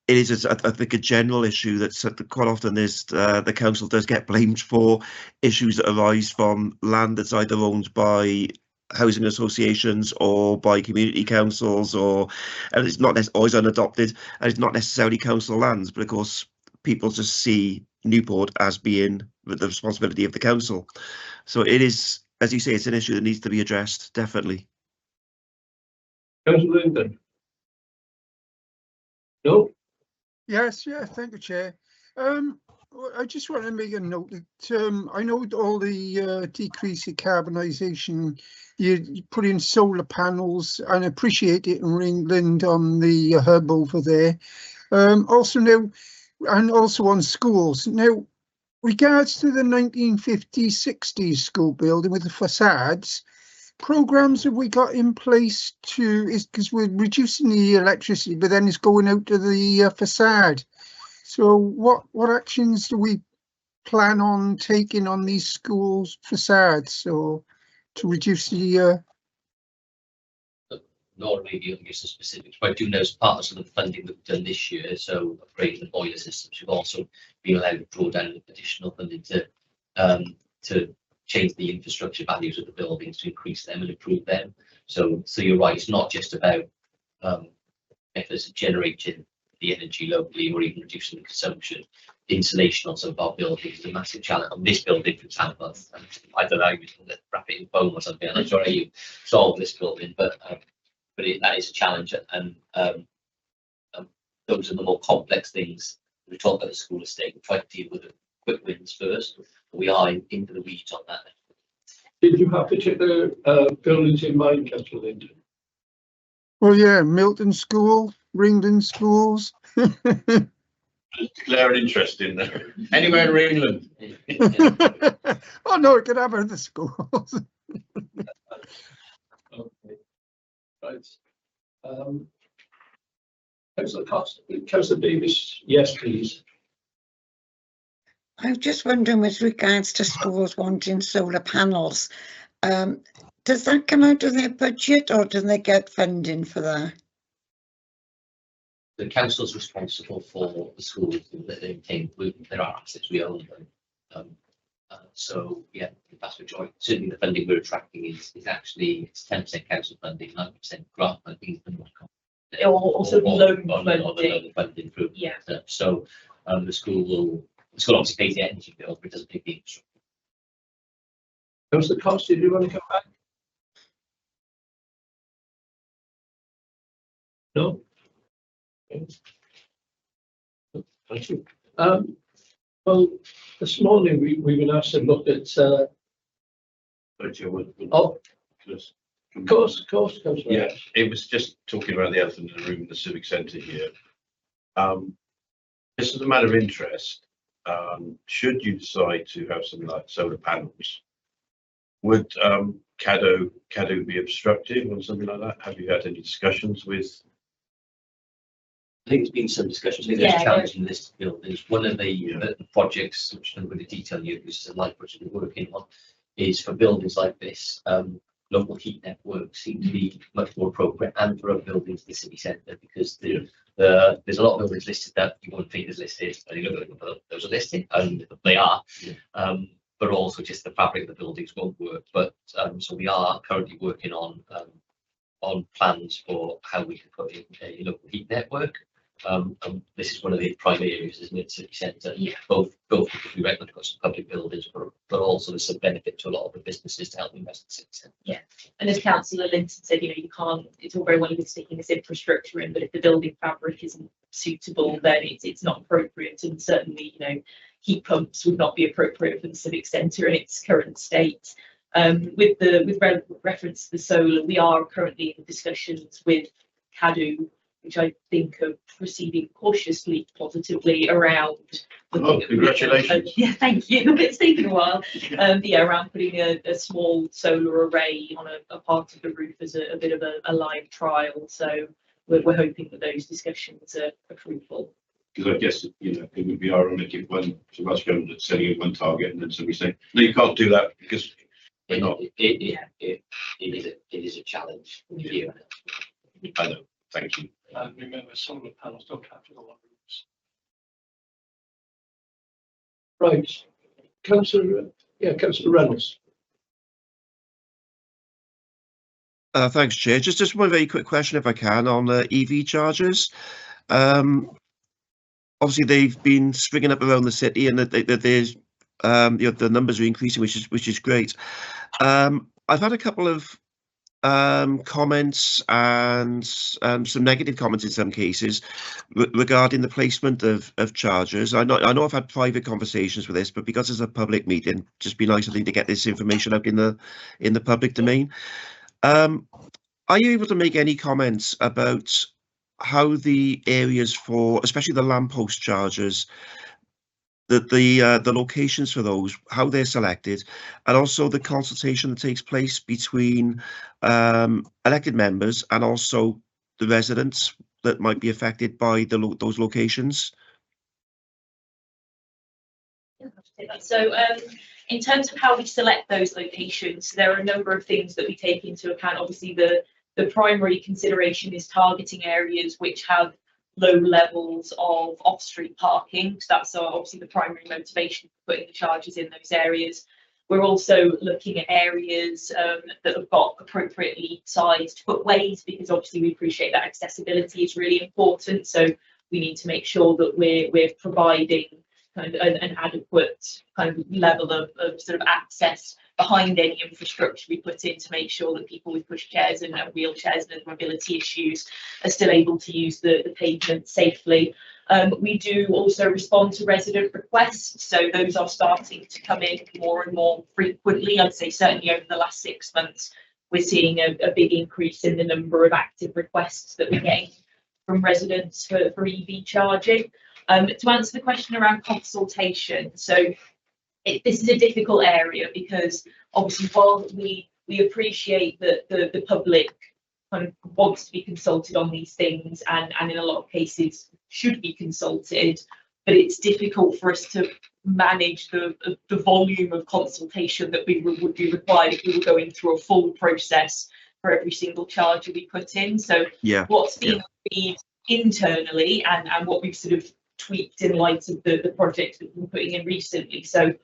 it is, I think, a general issue that quite often is the council does get blamed for issues that arise from land that's either owned by housing associations or by community councils, and it's not always unadopted, and it's not necessarily council lands, but of course people just see Newport as being the responsibility of the council. So it is, as you say, it's an issue that needs to be addressed, definitely. Councillor Linden? No? Yes, yeah, thank you, Chair. I just want to make a note that I know all the decrease in carbonisation, you put in solar panels, and appreciate it in England on the hub over there. Also now, and also on schools. Now, regards to the 1950s, 60s school building with the facades, programs have we got in place to, is because we're reducing the electricity, but then it's going out to the facade. So what actions do we plan on taking on these schools facades or to reduce the Not really give some specifics, but I do know as part of some of the funding that we've done this year, so upgrading the boiler systems, we've also been allowed to draw down additional funding to change the infrastructure values of the buildings to increase them and improve them. So you're right, it's not just about methods of generating the energy locally or even reducing the consumption. Insulation on some of our buildings is a massive challenge. On this building, for example, I don't know, wrap it in foam or something. I'm not sure how you solve this building, but that is a challenge, and those are the more complex things. We talk about the school estate, we try to deal with the quick wins first, but we are into the weeds on that. Did you have particular buildings in mind, Councillor Linden? well, yeah, Milton School, Ringdon schools. Declare an interest in there. Anywhere in England. Oh no, it could have other schools. Okay. Right. Councillor Cost, Councillor Davis, yes, please. I was just wondering with regards to schools wanting solar panels, does that come out of their budget or do they get funding for that? The council's responsible for the schools that they maintain. There are assets, we own them. So yeah, the vast majority, certainly the funding we're attracting is actually, it's 10% council funding, 9% grant funding, Also loan funding through. Yeah. So the school obviously pays the energy bill, but it doesn't pay the infrastructure. Councillor Cost, did you want to come back? No? Okay. Thank you. Well, this morning we've been asked to look at. Of course, Councillor. Yeah, it was just talking about the elephant in the room in the civic centre here. This is a matter of interest. Should you decide to have something like solar panels, would CADO be obstructive or something like that? Have you had any discussions with? I think there's been some discussions. I think there's a challenge in this buildings. One of the projects, which I'm going to detail you, which is a light project we're working on, is for buildings like this. Local heat networks seem to be much more appropriate, and for other buildings in the city centre, because there's a lot of buildings listed that you won't think is listed, and you look at those are listed, and they are. But also just the fabric of the buildings won't work. But so we are currently working on plans for how we can put in a local heat network. This is one of the prime areas, isn't it, city centre? Yeah. Both because we reckon we've got some public buildings, but also there's some benefit to a lot of the businesses to help invest in the city centre. Yeah, and as Councillor Linton said, you can't. It's all very well you sticking this infrastructure in, but if the building fabric isn't suitable, then it's not appropriate. And certainly, heat pumps would not be appropriate for the civic centre in its current state. With reference to the solar, we are currently in discussions with CADO which I think are proceeding cautiously positively around. Oh, congratulations. Yeah, thank you. It's taken a while. Yeah, around putting a small solar array on a part of the roof as a bit of a live trial. So we're hoping that those discussions are fruitful. Because I guess, you know, it would be ironic if one Welsh government setting one target and then somebody saying, no, you can't do that because we're not. It is a challenge here. I know, thank you. And remember, solar panels don't have to go on roofs. Right, Councillor Reynolds. Thanks, Chair. Just one very quick question, if I can, on EV chargers. Obviously, they've been springing up around the city, and that there's the numbers are increasing, which is great. I've had a couple of comments and some negative comments in some cases regarding the placement of chargers. I know I've had private conversations with this, but because it's a public meeting, just be nice, I think, to get this information out in the public domain. Are you able to make any comments about how the areas for, especially the lamppost chargers, the locations for those, how they're selected, and also the consultation that takes place between elected members and also the residents that might be affected by those locations? So in terms of how we select those locations, there are a number of things that we take into account. Obviously, the primary consideration is targeting areas which have low levels of off-street parking. So that's obviously the primary motivation for putting the chargers in those areas. We're also looking at areas that have got appropriately sized footways, because obviously we appreciate that accessibility is really important. So we need to make sure that we're providing kind of an adequate kind of level of sort of access behind any infrastructure we put in, to make sure that people with pushchairs and wheelchairs and mobility issues are still able to use the pavement safely. We do also respond to resident requests, so those are starting to come in more and more frequently. I'd say certainly over the last 6 months, we're seeing a big increase in the number of active requests that we're getting from residents for EV charging. To answer the question around consultation, so this is a difficult area, because obviously while we appreciate that the public kind of wants to be consulted on these things, and in a lot of cases should be consulted, but it's difficult for us to manage the volume of consultation that would be required if we were going through a full process for every single charger we put in. So what's being agreed internally, and what we've sort of tweaked in light of the projects that we've been putting in recently. So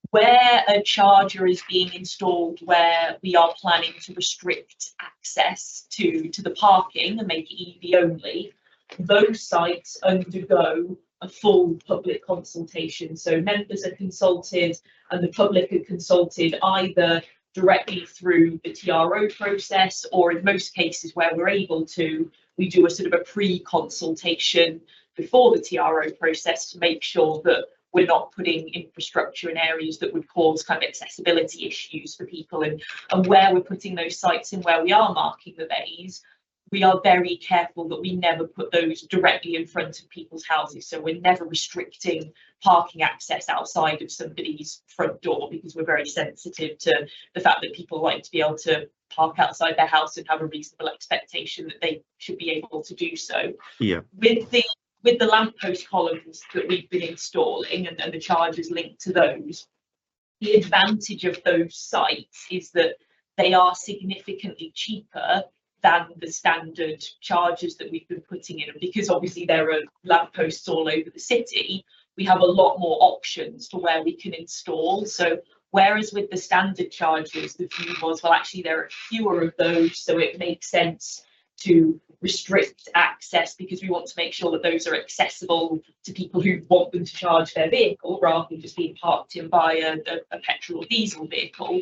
where a charger is being installed, where we are planning to restrict access to the parking and make it EV only, those sites undergo a full public consultation. So members are consulted and the public are consulted either directly through the TRO process, or in most cases where we're able to, we do a sort of a pre-consultation before the TRO process to make sure that we're not putting infrastructure in areas that would cause kind of accessibility issues for people. And where we're putting those sites and where we are marking the bays, we are very careful that we never put those directly in front of people's houses. So we're never restricting parking access outside of somebody's front door, because we're very sensitive to the fact that people like to be able to park outside their house and have a reasonable expectation that they should be able to do so. Yeah. With the lamppost columns that we've been installing and the chargers linked to those, the advantage of those sites is that they are significantly cheaper than the standard chargers that we've been putting in. And because obviously there are lampposts all over the city, we have a lot more options to where we can install. So whereas with the standard chargers, the view was, well, actually there are fewer of those, so it makes sense to restrict access, because we want to make sure that those are accessible to people who want them to charge their vehicle, rather than just being parked in by a petrol or diesel vehicle.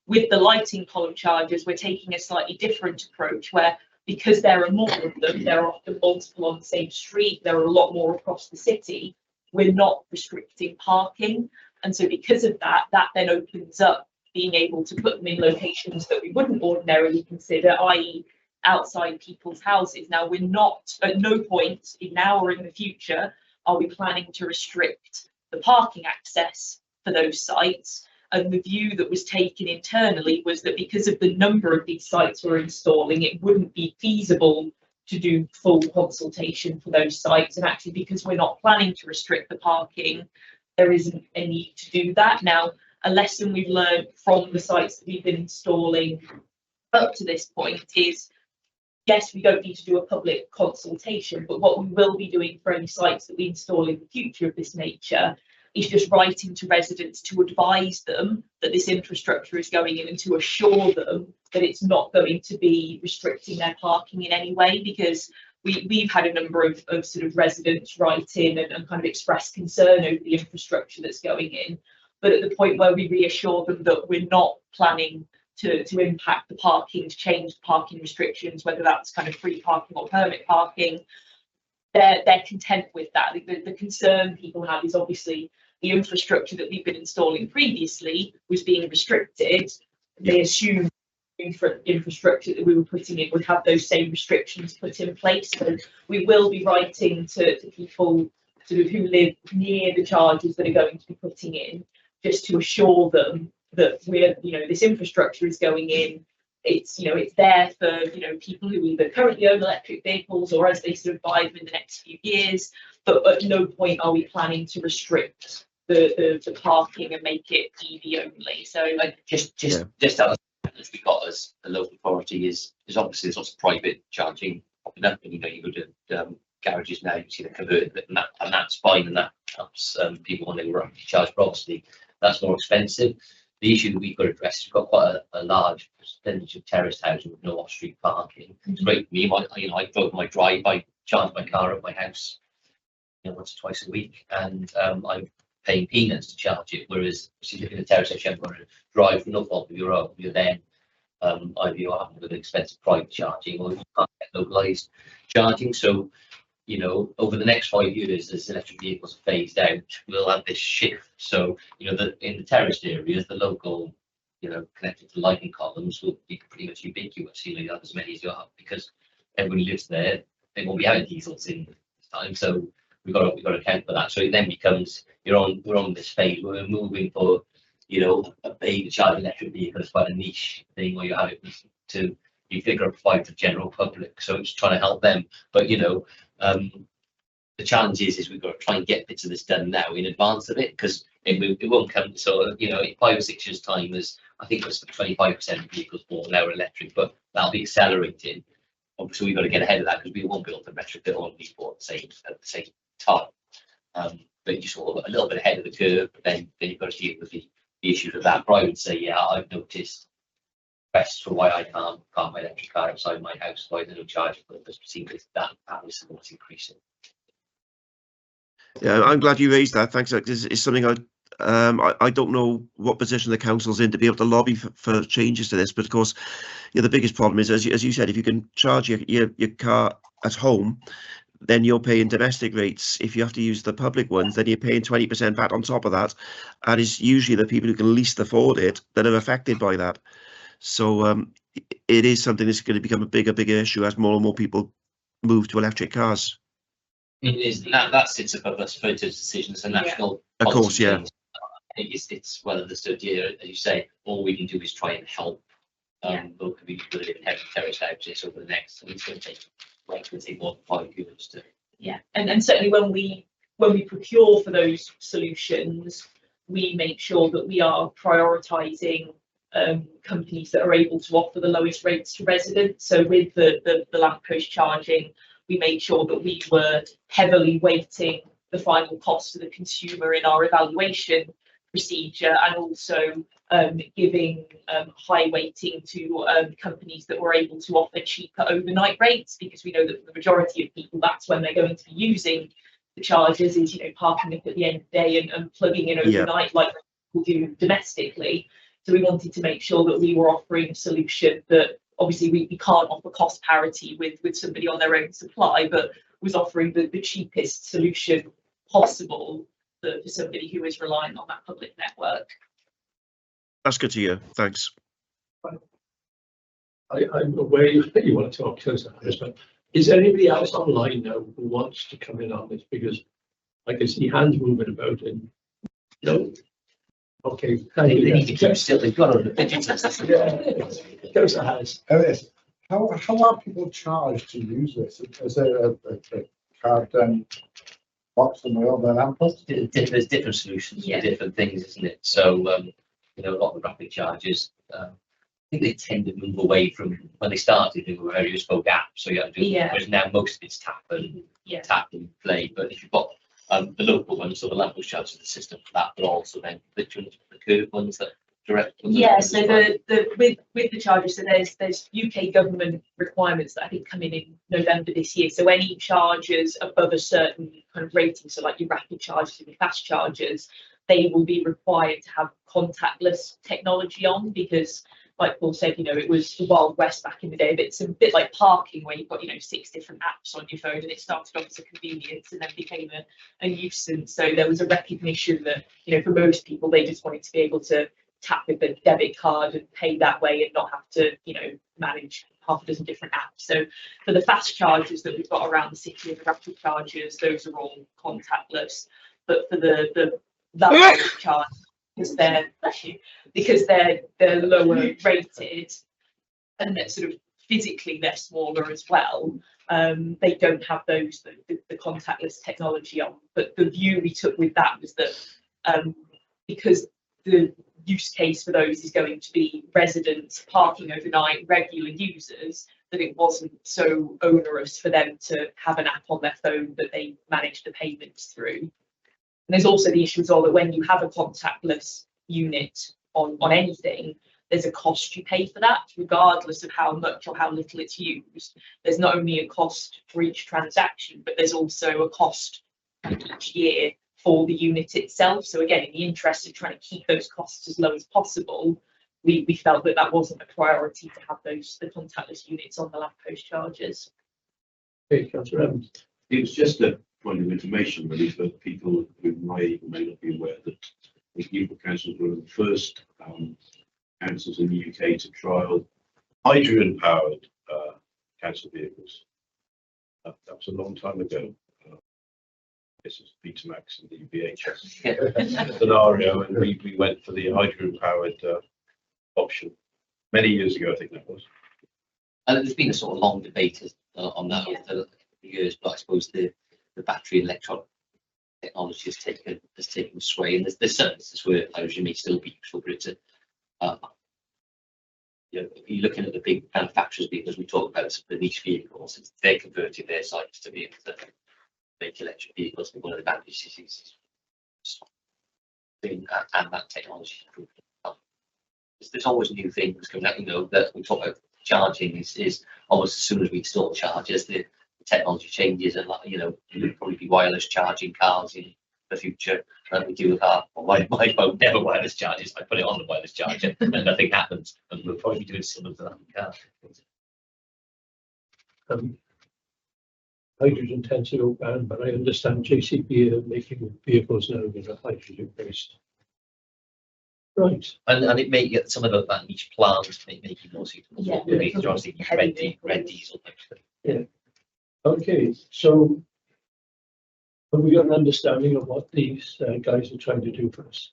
With the lighting column chargers, we're taking a slightly different approach, where because there are more of them, there are often multiple on the same street, there are a lot more across the city, we're not restricting parking. And so because of that then opens up being able to put them in locations that we wouldn't ordinarily consider, i.e. outside people's houses. Now, we're not, at no point now or in the future are we planning to restrict the parking access for those sites. And the view that was taken internally was that because of the number of these sites we're installing, it wouldn't be feasible to do full consultation for those sites. And actually, because we're not planning to restrict the parking, there isn't a need to do that. Now, a lesson we've learned from the sites that we've been installing up to this point is, yes, we don't need to do a public consultation, but what we will be doing for any sites that we install in the future of this nature is just writing to residents to advise them that this infrastructure is going in and to assure them that it's not going to be restricting their parking in any way, because we've had a number of sort of residents write in and kind of express concern over the infrastructure that's going in. But at the point where we reassure them that we're not planning to impact the parking, to change parking restrictions, whether that's kind of free parking or permit parking, they're content with that. The concern people have is obviously the infrastructure that we've been installing previously was being restricted. They assume infrastructure that we were putting in would have those same restrictions put in place. So we will be writing to people sort of who live near the charges that are going to be putting in, just to assure them that we're, this infrastructure is going in. It's, it's there for, people who either currently own electric vehicles or as they sort of buy them in the next few years. But at no point are we planning to restrict the parking and make it EV only. So just as we got as a local authority is obviously there's lots of private charging popping up, and you go to garages now, you see the converted, and that's fine, and that helps people when they were charged. But obviously that's more expensive. The issue that we've got to address is we've got quite a large percentage of terraced housing with no off-street parking. It's great for me. I drove my drive, I charge my car at my house, once or twice a week, and I'm paying peanuts to charge it. Whereas if you live in a terrace house, you haven't got to drive for no fault of your own. You're then either you're having with expensive private charging, or you can't get localized charging. So, over the next 5 years, as electric vehicles are phased out, we'll have this shift. So, in the terraced areas, the local, connected to lighting columns will be pretty much ubiquitous. You have as many as you have, because everybody lives there. They won't be having diesels in this time. So we've got to account for that. So it then becomes we're on this phase where we're moving for a big charge electric vehicle is quite a niche thing where you have it to you figure out provide for the general public. So it's trying to help them. But the challenge is we've got to try and get bits of this done now in advance of it, because it won't come. So in 5 or 6 years' time, as I think it was 25% of vehicles bought now are electric, but that'll be accelerating. Obviously, we've got to get ahead of that because we won't be able to retrofit all of these at the same time. But you're sort of a little bit ahead of the curve, but then you've got to deal with the issues of that. But I would say, yeah, I've noticed requests for why I can't park my electric car outside my house, why there's no charge for this. That is what's increasing. Yeah, I'm glad you raised that. Thanks. It's something I don't know what position the council's in to be able to lobby for changes to this, but of course, the biggest problem is, as you said, if you can charge your car at home, then you're paying domestic rates. If you have to use the public ones, then you're paying 20% VAT on top of that, and it's usually the people who can least afford it that are affected by that. So it is something that's going to become a bigger issue as more and more people move to electric cars. It is that sits above us for decisions and national. Of course, yeah. I think it's well understood here, as you say. All we can do is try and help local people who live in heavy terraced houses over the next. And it's going to take more than 5 years to. Yeah, and certainly when we procure for those solutions, we make sure that we are prioritising companies that are able to offer the lowest rates to residents. So with the lamppost charging, we made sure that we were heavily weighting the final cost to the consumer in our evaluation procedure, and also giving high weighting to companies that were able to offer cheaper overnight rates, because we know that for the majority of people, that's when they're going to be using the chargers, is parking up at the end of the day and plugging in overnight, like people do domestically. So we wanted to make sure that we were offering a solution that obviously we can't offer cost parity with somebody on their own supply, but was offering the cheapest solution possible for somebody who is relying on that public network. That's good to hear. Thanks. I'm aware you want to talk to us, but is there anybody else online now who wants to come in on this? Because I can see hands moving about and no. Okay. They need to keep still. They've got on the digital system. Yeah, goes the hands. How are people charged to use this? Is there a card box and all their amples? There's different solutions for different things, isn't it? So you know, a lot of the rapid charges. I think they tend to move away from when they started. They were very bespoke apps, so you have to do. Whereas now most of it's tap and play. But if you've got the local ones, so the level charge of the system for that, but also then the curve ones that direct. Yeah, so with the charges, so there's UK government requirements that I think come in November this year. So any charges above a certain kind of rating, so like your rapid charges and your fast charges, they will be required to have contactless technology on, because like Paul said, you know, it was the Wild West back in the day, but it's a bit like parking where you've got, you know, 6 different apps on your phone, and it started off as a convenience and then became a nuisance. So there was a recognition that, you know, for most people, they just wanted to be able to tap with a debit card and pay that way and not have to, you know, manage half a dozen different apps. So for the fast charges that we've got around the city and the rapid charges, those are all contactless. But for the that charge, because they're lower rated and they're sort of physically they're smaller as well, they don't have those the contactless technology on. But the view we took with that was that because the use case for those is going to be residents parking overnight, regular users, that it wasn't so onerous for them to have an app on their phone that they manage the payments through. And there's also the issue as well that when you have a contactless unit on anything, there's a cost you pay for that, regardless of how much or how little it's used. There's not only a cost for each transaction, but there's also a cost each year for the unit itself. So again, in the interest of trying to keep those costs as low as possible, we felt that that wasn't a priority to have the contactless units on the lamppost charges. Okay, Councillor Evans. It was just a point of information really for people who may or may not be aware that the Newport Council was one of the first councils in the UK to trial hydrogen-powered council vehicles. That was a long time ago. This is Betamax and the VHS scenario, and we went for the hydrogen-powered option many years ago, I think that was. And there's been a sort of long debate on that over the years, but I suppose the battery electronic technology has taken sway, and there's certain instances where hydrogen may still be useful, but it's you know, if you're looking at the big manufacturers, because we talk about the niche vehicles, they're converting their sites to be able to make electric vehicles. One of the advantages is and that technology improvement. There's always new things coming out. You know, that we talk about charging is almost as soon as we install chargers, the technology changes, and you know, there'll probably be wireless charging cars in the future. And we do with our my phone never wireless charges. I put it on the wireless charger and nothing happens, and we'll probably be doing similar to that in cars. Hydrogen tends to go down, but I understand JCB are making vehicles now that are hydrogen based. Right. And it may get some of that niche plants may make it more suitable. Yeah, Because obviously red diesel. Yeah. Okay, so have we got an understanding of what these guys are trying to do for us?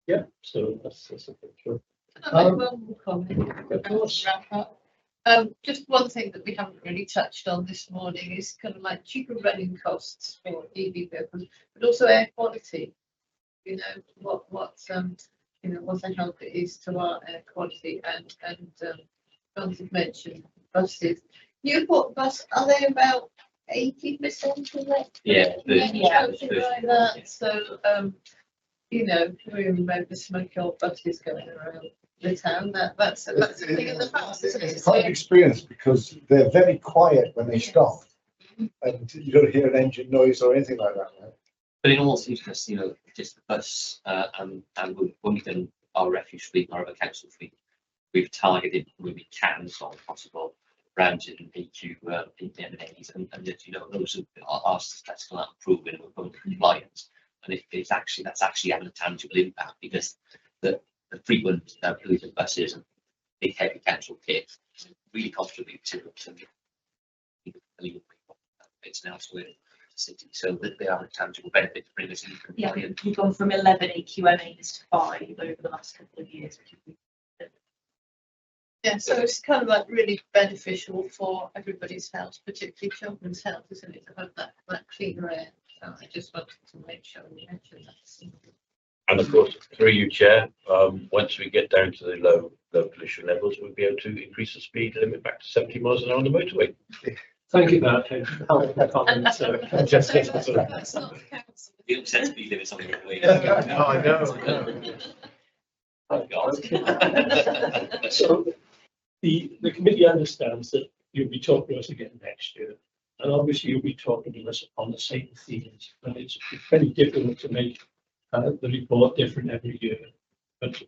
Yeah, so that's a picture. One more comment. Of course. Wrap up. Just one thing that we haven't really touched on this morning is kind of like cheaper running costs for EV vehicles, but also air quality. You know, what you know, what a help it is to our air quality, and John had mentioned buses. Newport bus, are they about 80% electric? Yeah, something like that. So you know, we remember smoky old buses going around the town. That's a thing in the past, isn't it? It's quite an experience because they're very quiet when they stop, and you don't hear an engine noise or anything like that. Right? But in all seriousness, you know, just the bus and when we've done our refuse fleet, our other council fleet, we've targeted where we can, as far as possible, brands in PQ, M&As, and as you know, those are successful at improving and we're compliance. And that's actually having a tangible impact, because the frequent pollutant buses, big heavy council kit really contribute to legal people. It's now elsewhere in the city, so that they are a tangible benefit to bring us in. Yeah, we've gone from 11 AQMAs to 5 over the last couple of years, which is Yeah, so it's kind of like really beneficial for everybody's health, particularly children's health, isn't it, to have that cleaner air. So I just wanted to make sure we mentioned that. And of course, through you, Chair, once we get down to the low pollution levels, we'll be able to increase the speed limit back to 70 miles an hour on the motorway. Thank you, Matt. Comments. Just That's not the council. The upset speed limits on the motorway. No, I know. Oh, God. So the committee understands that you'll be talking to us again next year, and obviously you'll be talking to us on the same themes. And it's very difficult to make the report different every year, but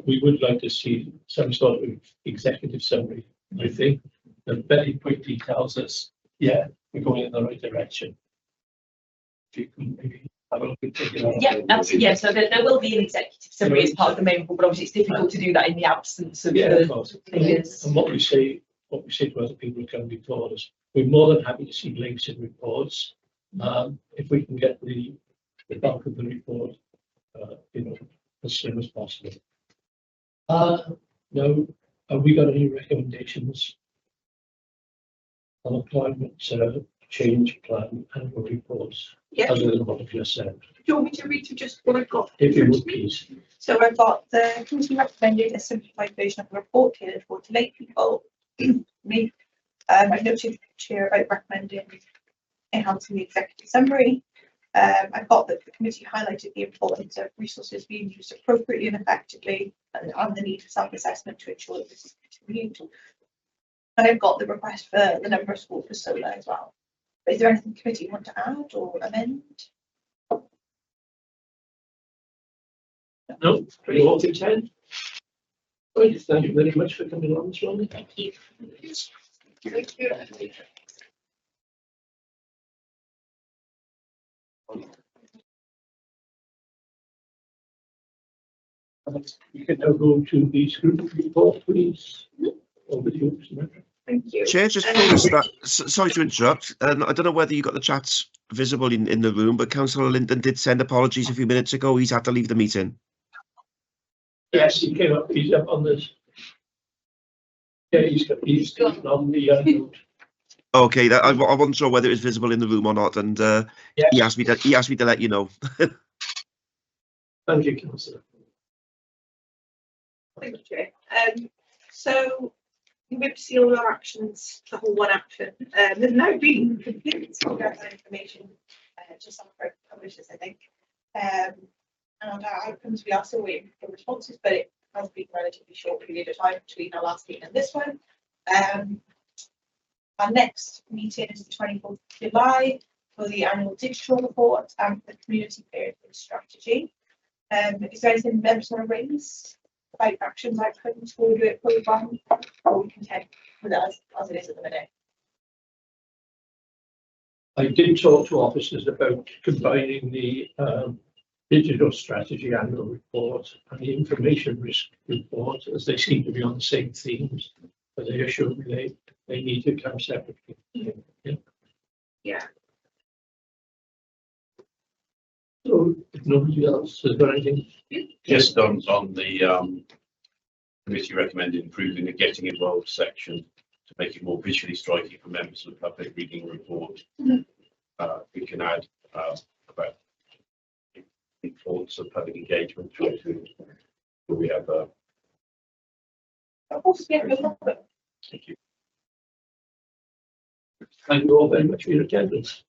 we would like to see some sort of executive summary. I think that very quickly tells us, yeah, we're going in the right direction. If you can maybe have a look at it. yeah, absolutely. Yeah, so there will be an executive summary as part of the main report, but obviously it's difficult to do that in the absence of Yeah, of the course. figures. And what we say to other people who come before us, we're more than happy to see links in reports. If we can get the bulk of the report, as soon as possible. No, have we got any recommendations on a climate change plan annual reports, Yeah. other than what I've just said? Do you want me to read to just what I've got? If you would, please. So I've got the committee recommended a simplified version of the report tailored for lay people. Me. I've noted the chair about recommending enhancing the executive summary. I've got that the committee highlighted the importance of resources being used appropriately and effectively, and the need for self-assessment to ensure that this is continued. And I've got the request for the number of schools for solar as well. Is there anything the committee want to add or amend? No, pretty all content. Well, thank you very much for coming on this morning. Thank you. Thank you. You can now go to the scrutiny report, please. Over to you, Samantha. Thank you. Chair, just before we start, sorry to interrupt. I don't know whether you got the chats visible in the room, but Councillor Linton did send apologies a few minutes ago. He's had to leave the meeting. Yes, he came up, he's up on this. Yeah, he's on the note. Okay, that I wasn't sure whether it was visible in the room or not, and Yeah. he asked me to let you know. Thank you, Councillor. Thank you, Chair. So we've seen all our actions, the whole one action. There's now been completed some of that information to some publishers, I think. And our outcomes, we are still waiting for responses, but it has been a relatively short period of time between our last meeting and this one. Our next meeting is the 24th of July for the annual digital report and the community period strategy. Is there anything members want to raise about actions, outcomes for the programme, or we content with it as it is at the minute? I did talk to officers about combining the digital strategy annual report and the information risk report, as they seem to be on the same themes, but they assured me they need to come separately. Yeah. So if nobody else has got anything, Just on the committee recommended improving the getting involved section to make it more visually striking for members of the public reading a report. We can add about importance of public engagement through to we have Of course, yeah, no problem. thank you. thank you all very much for your attendance.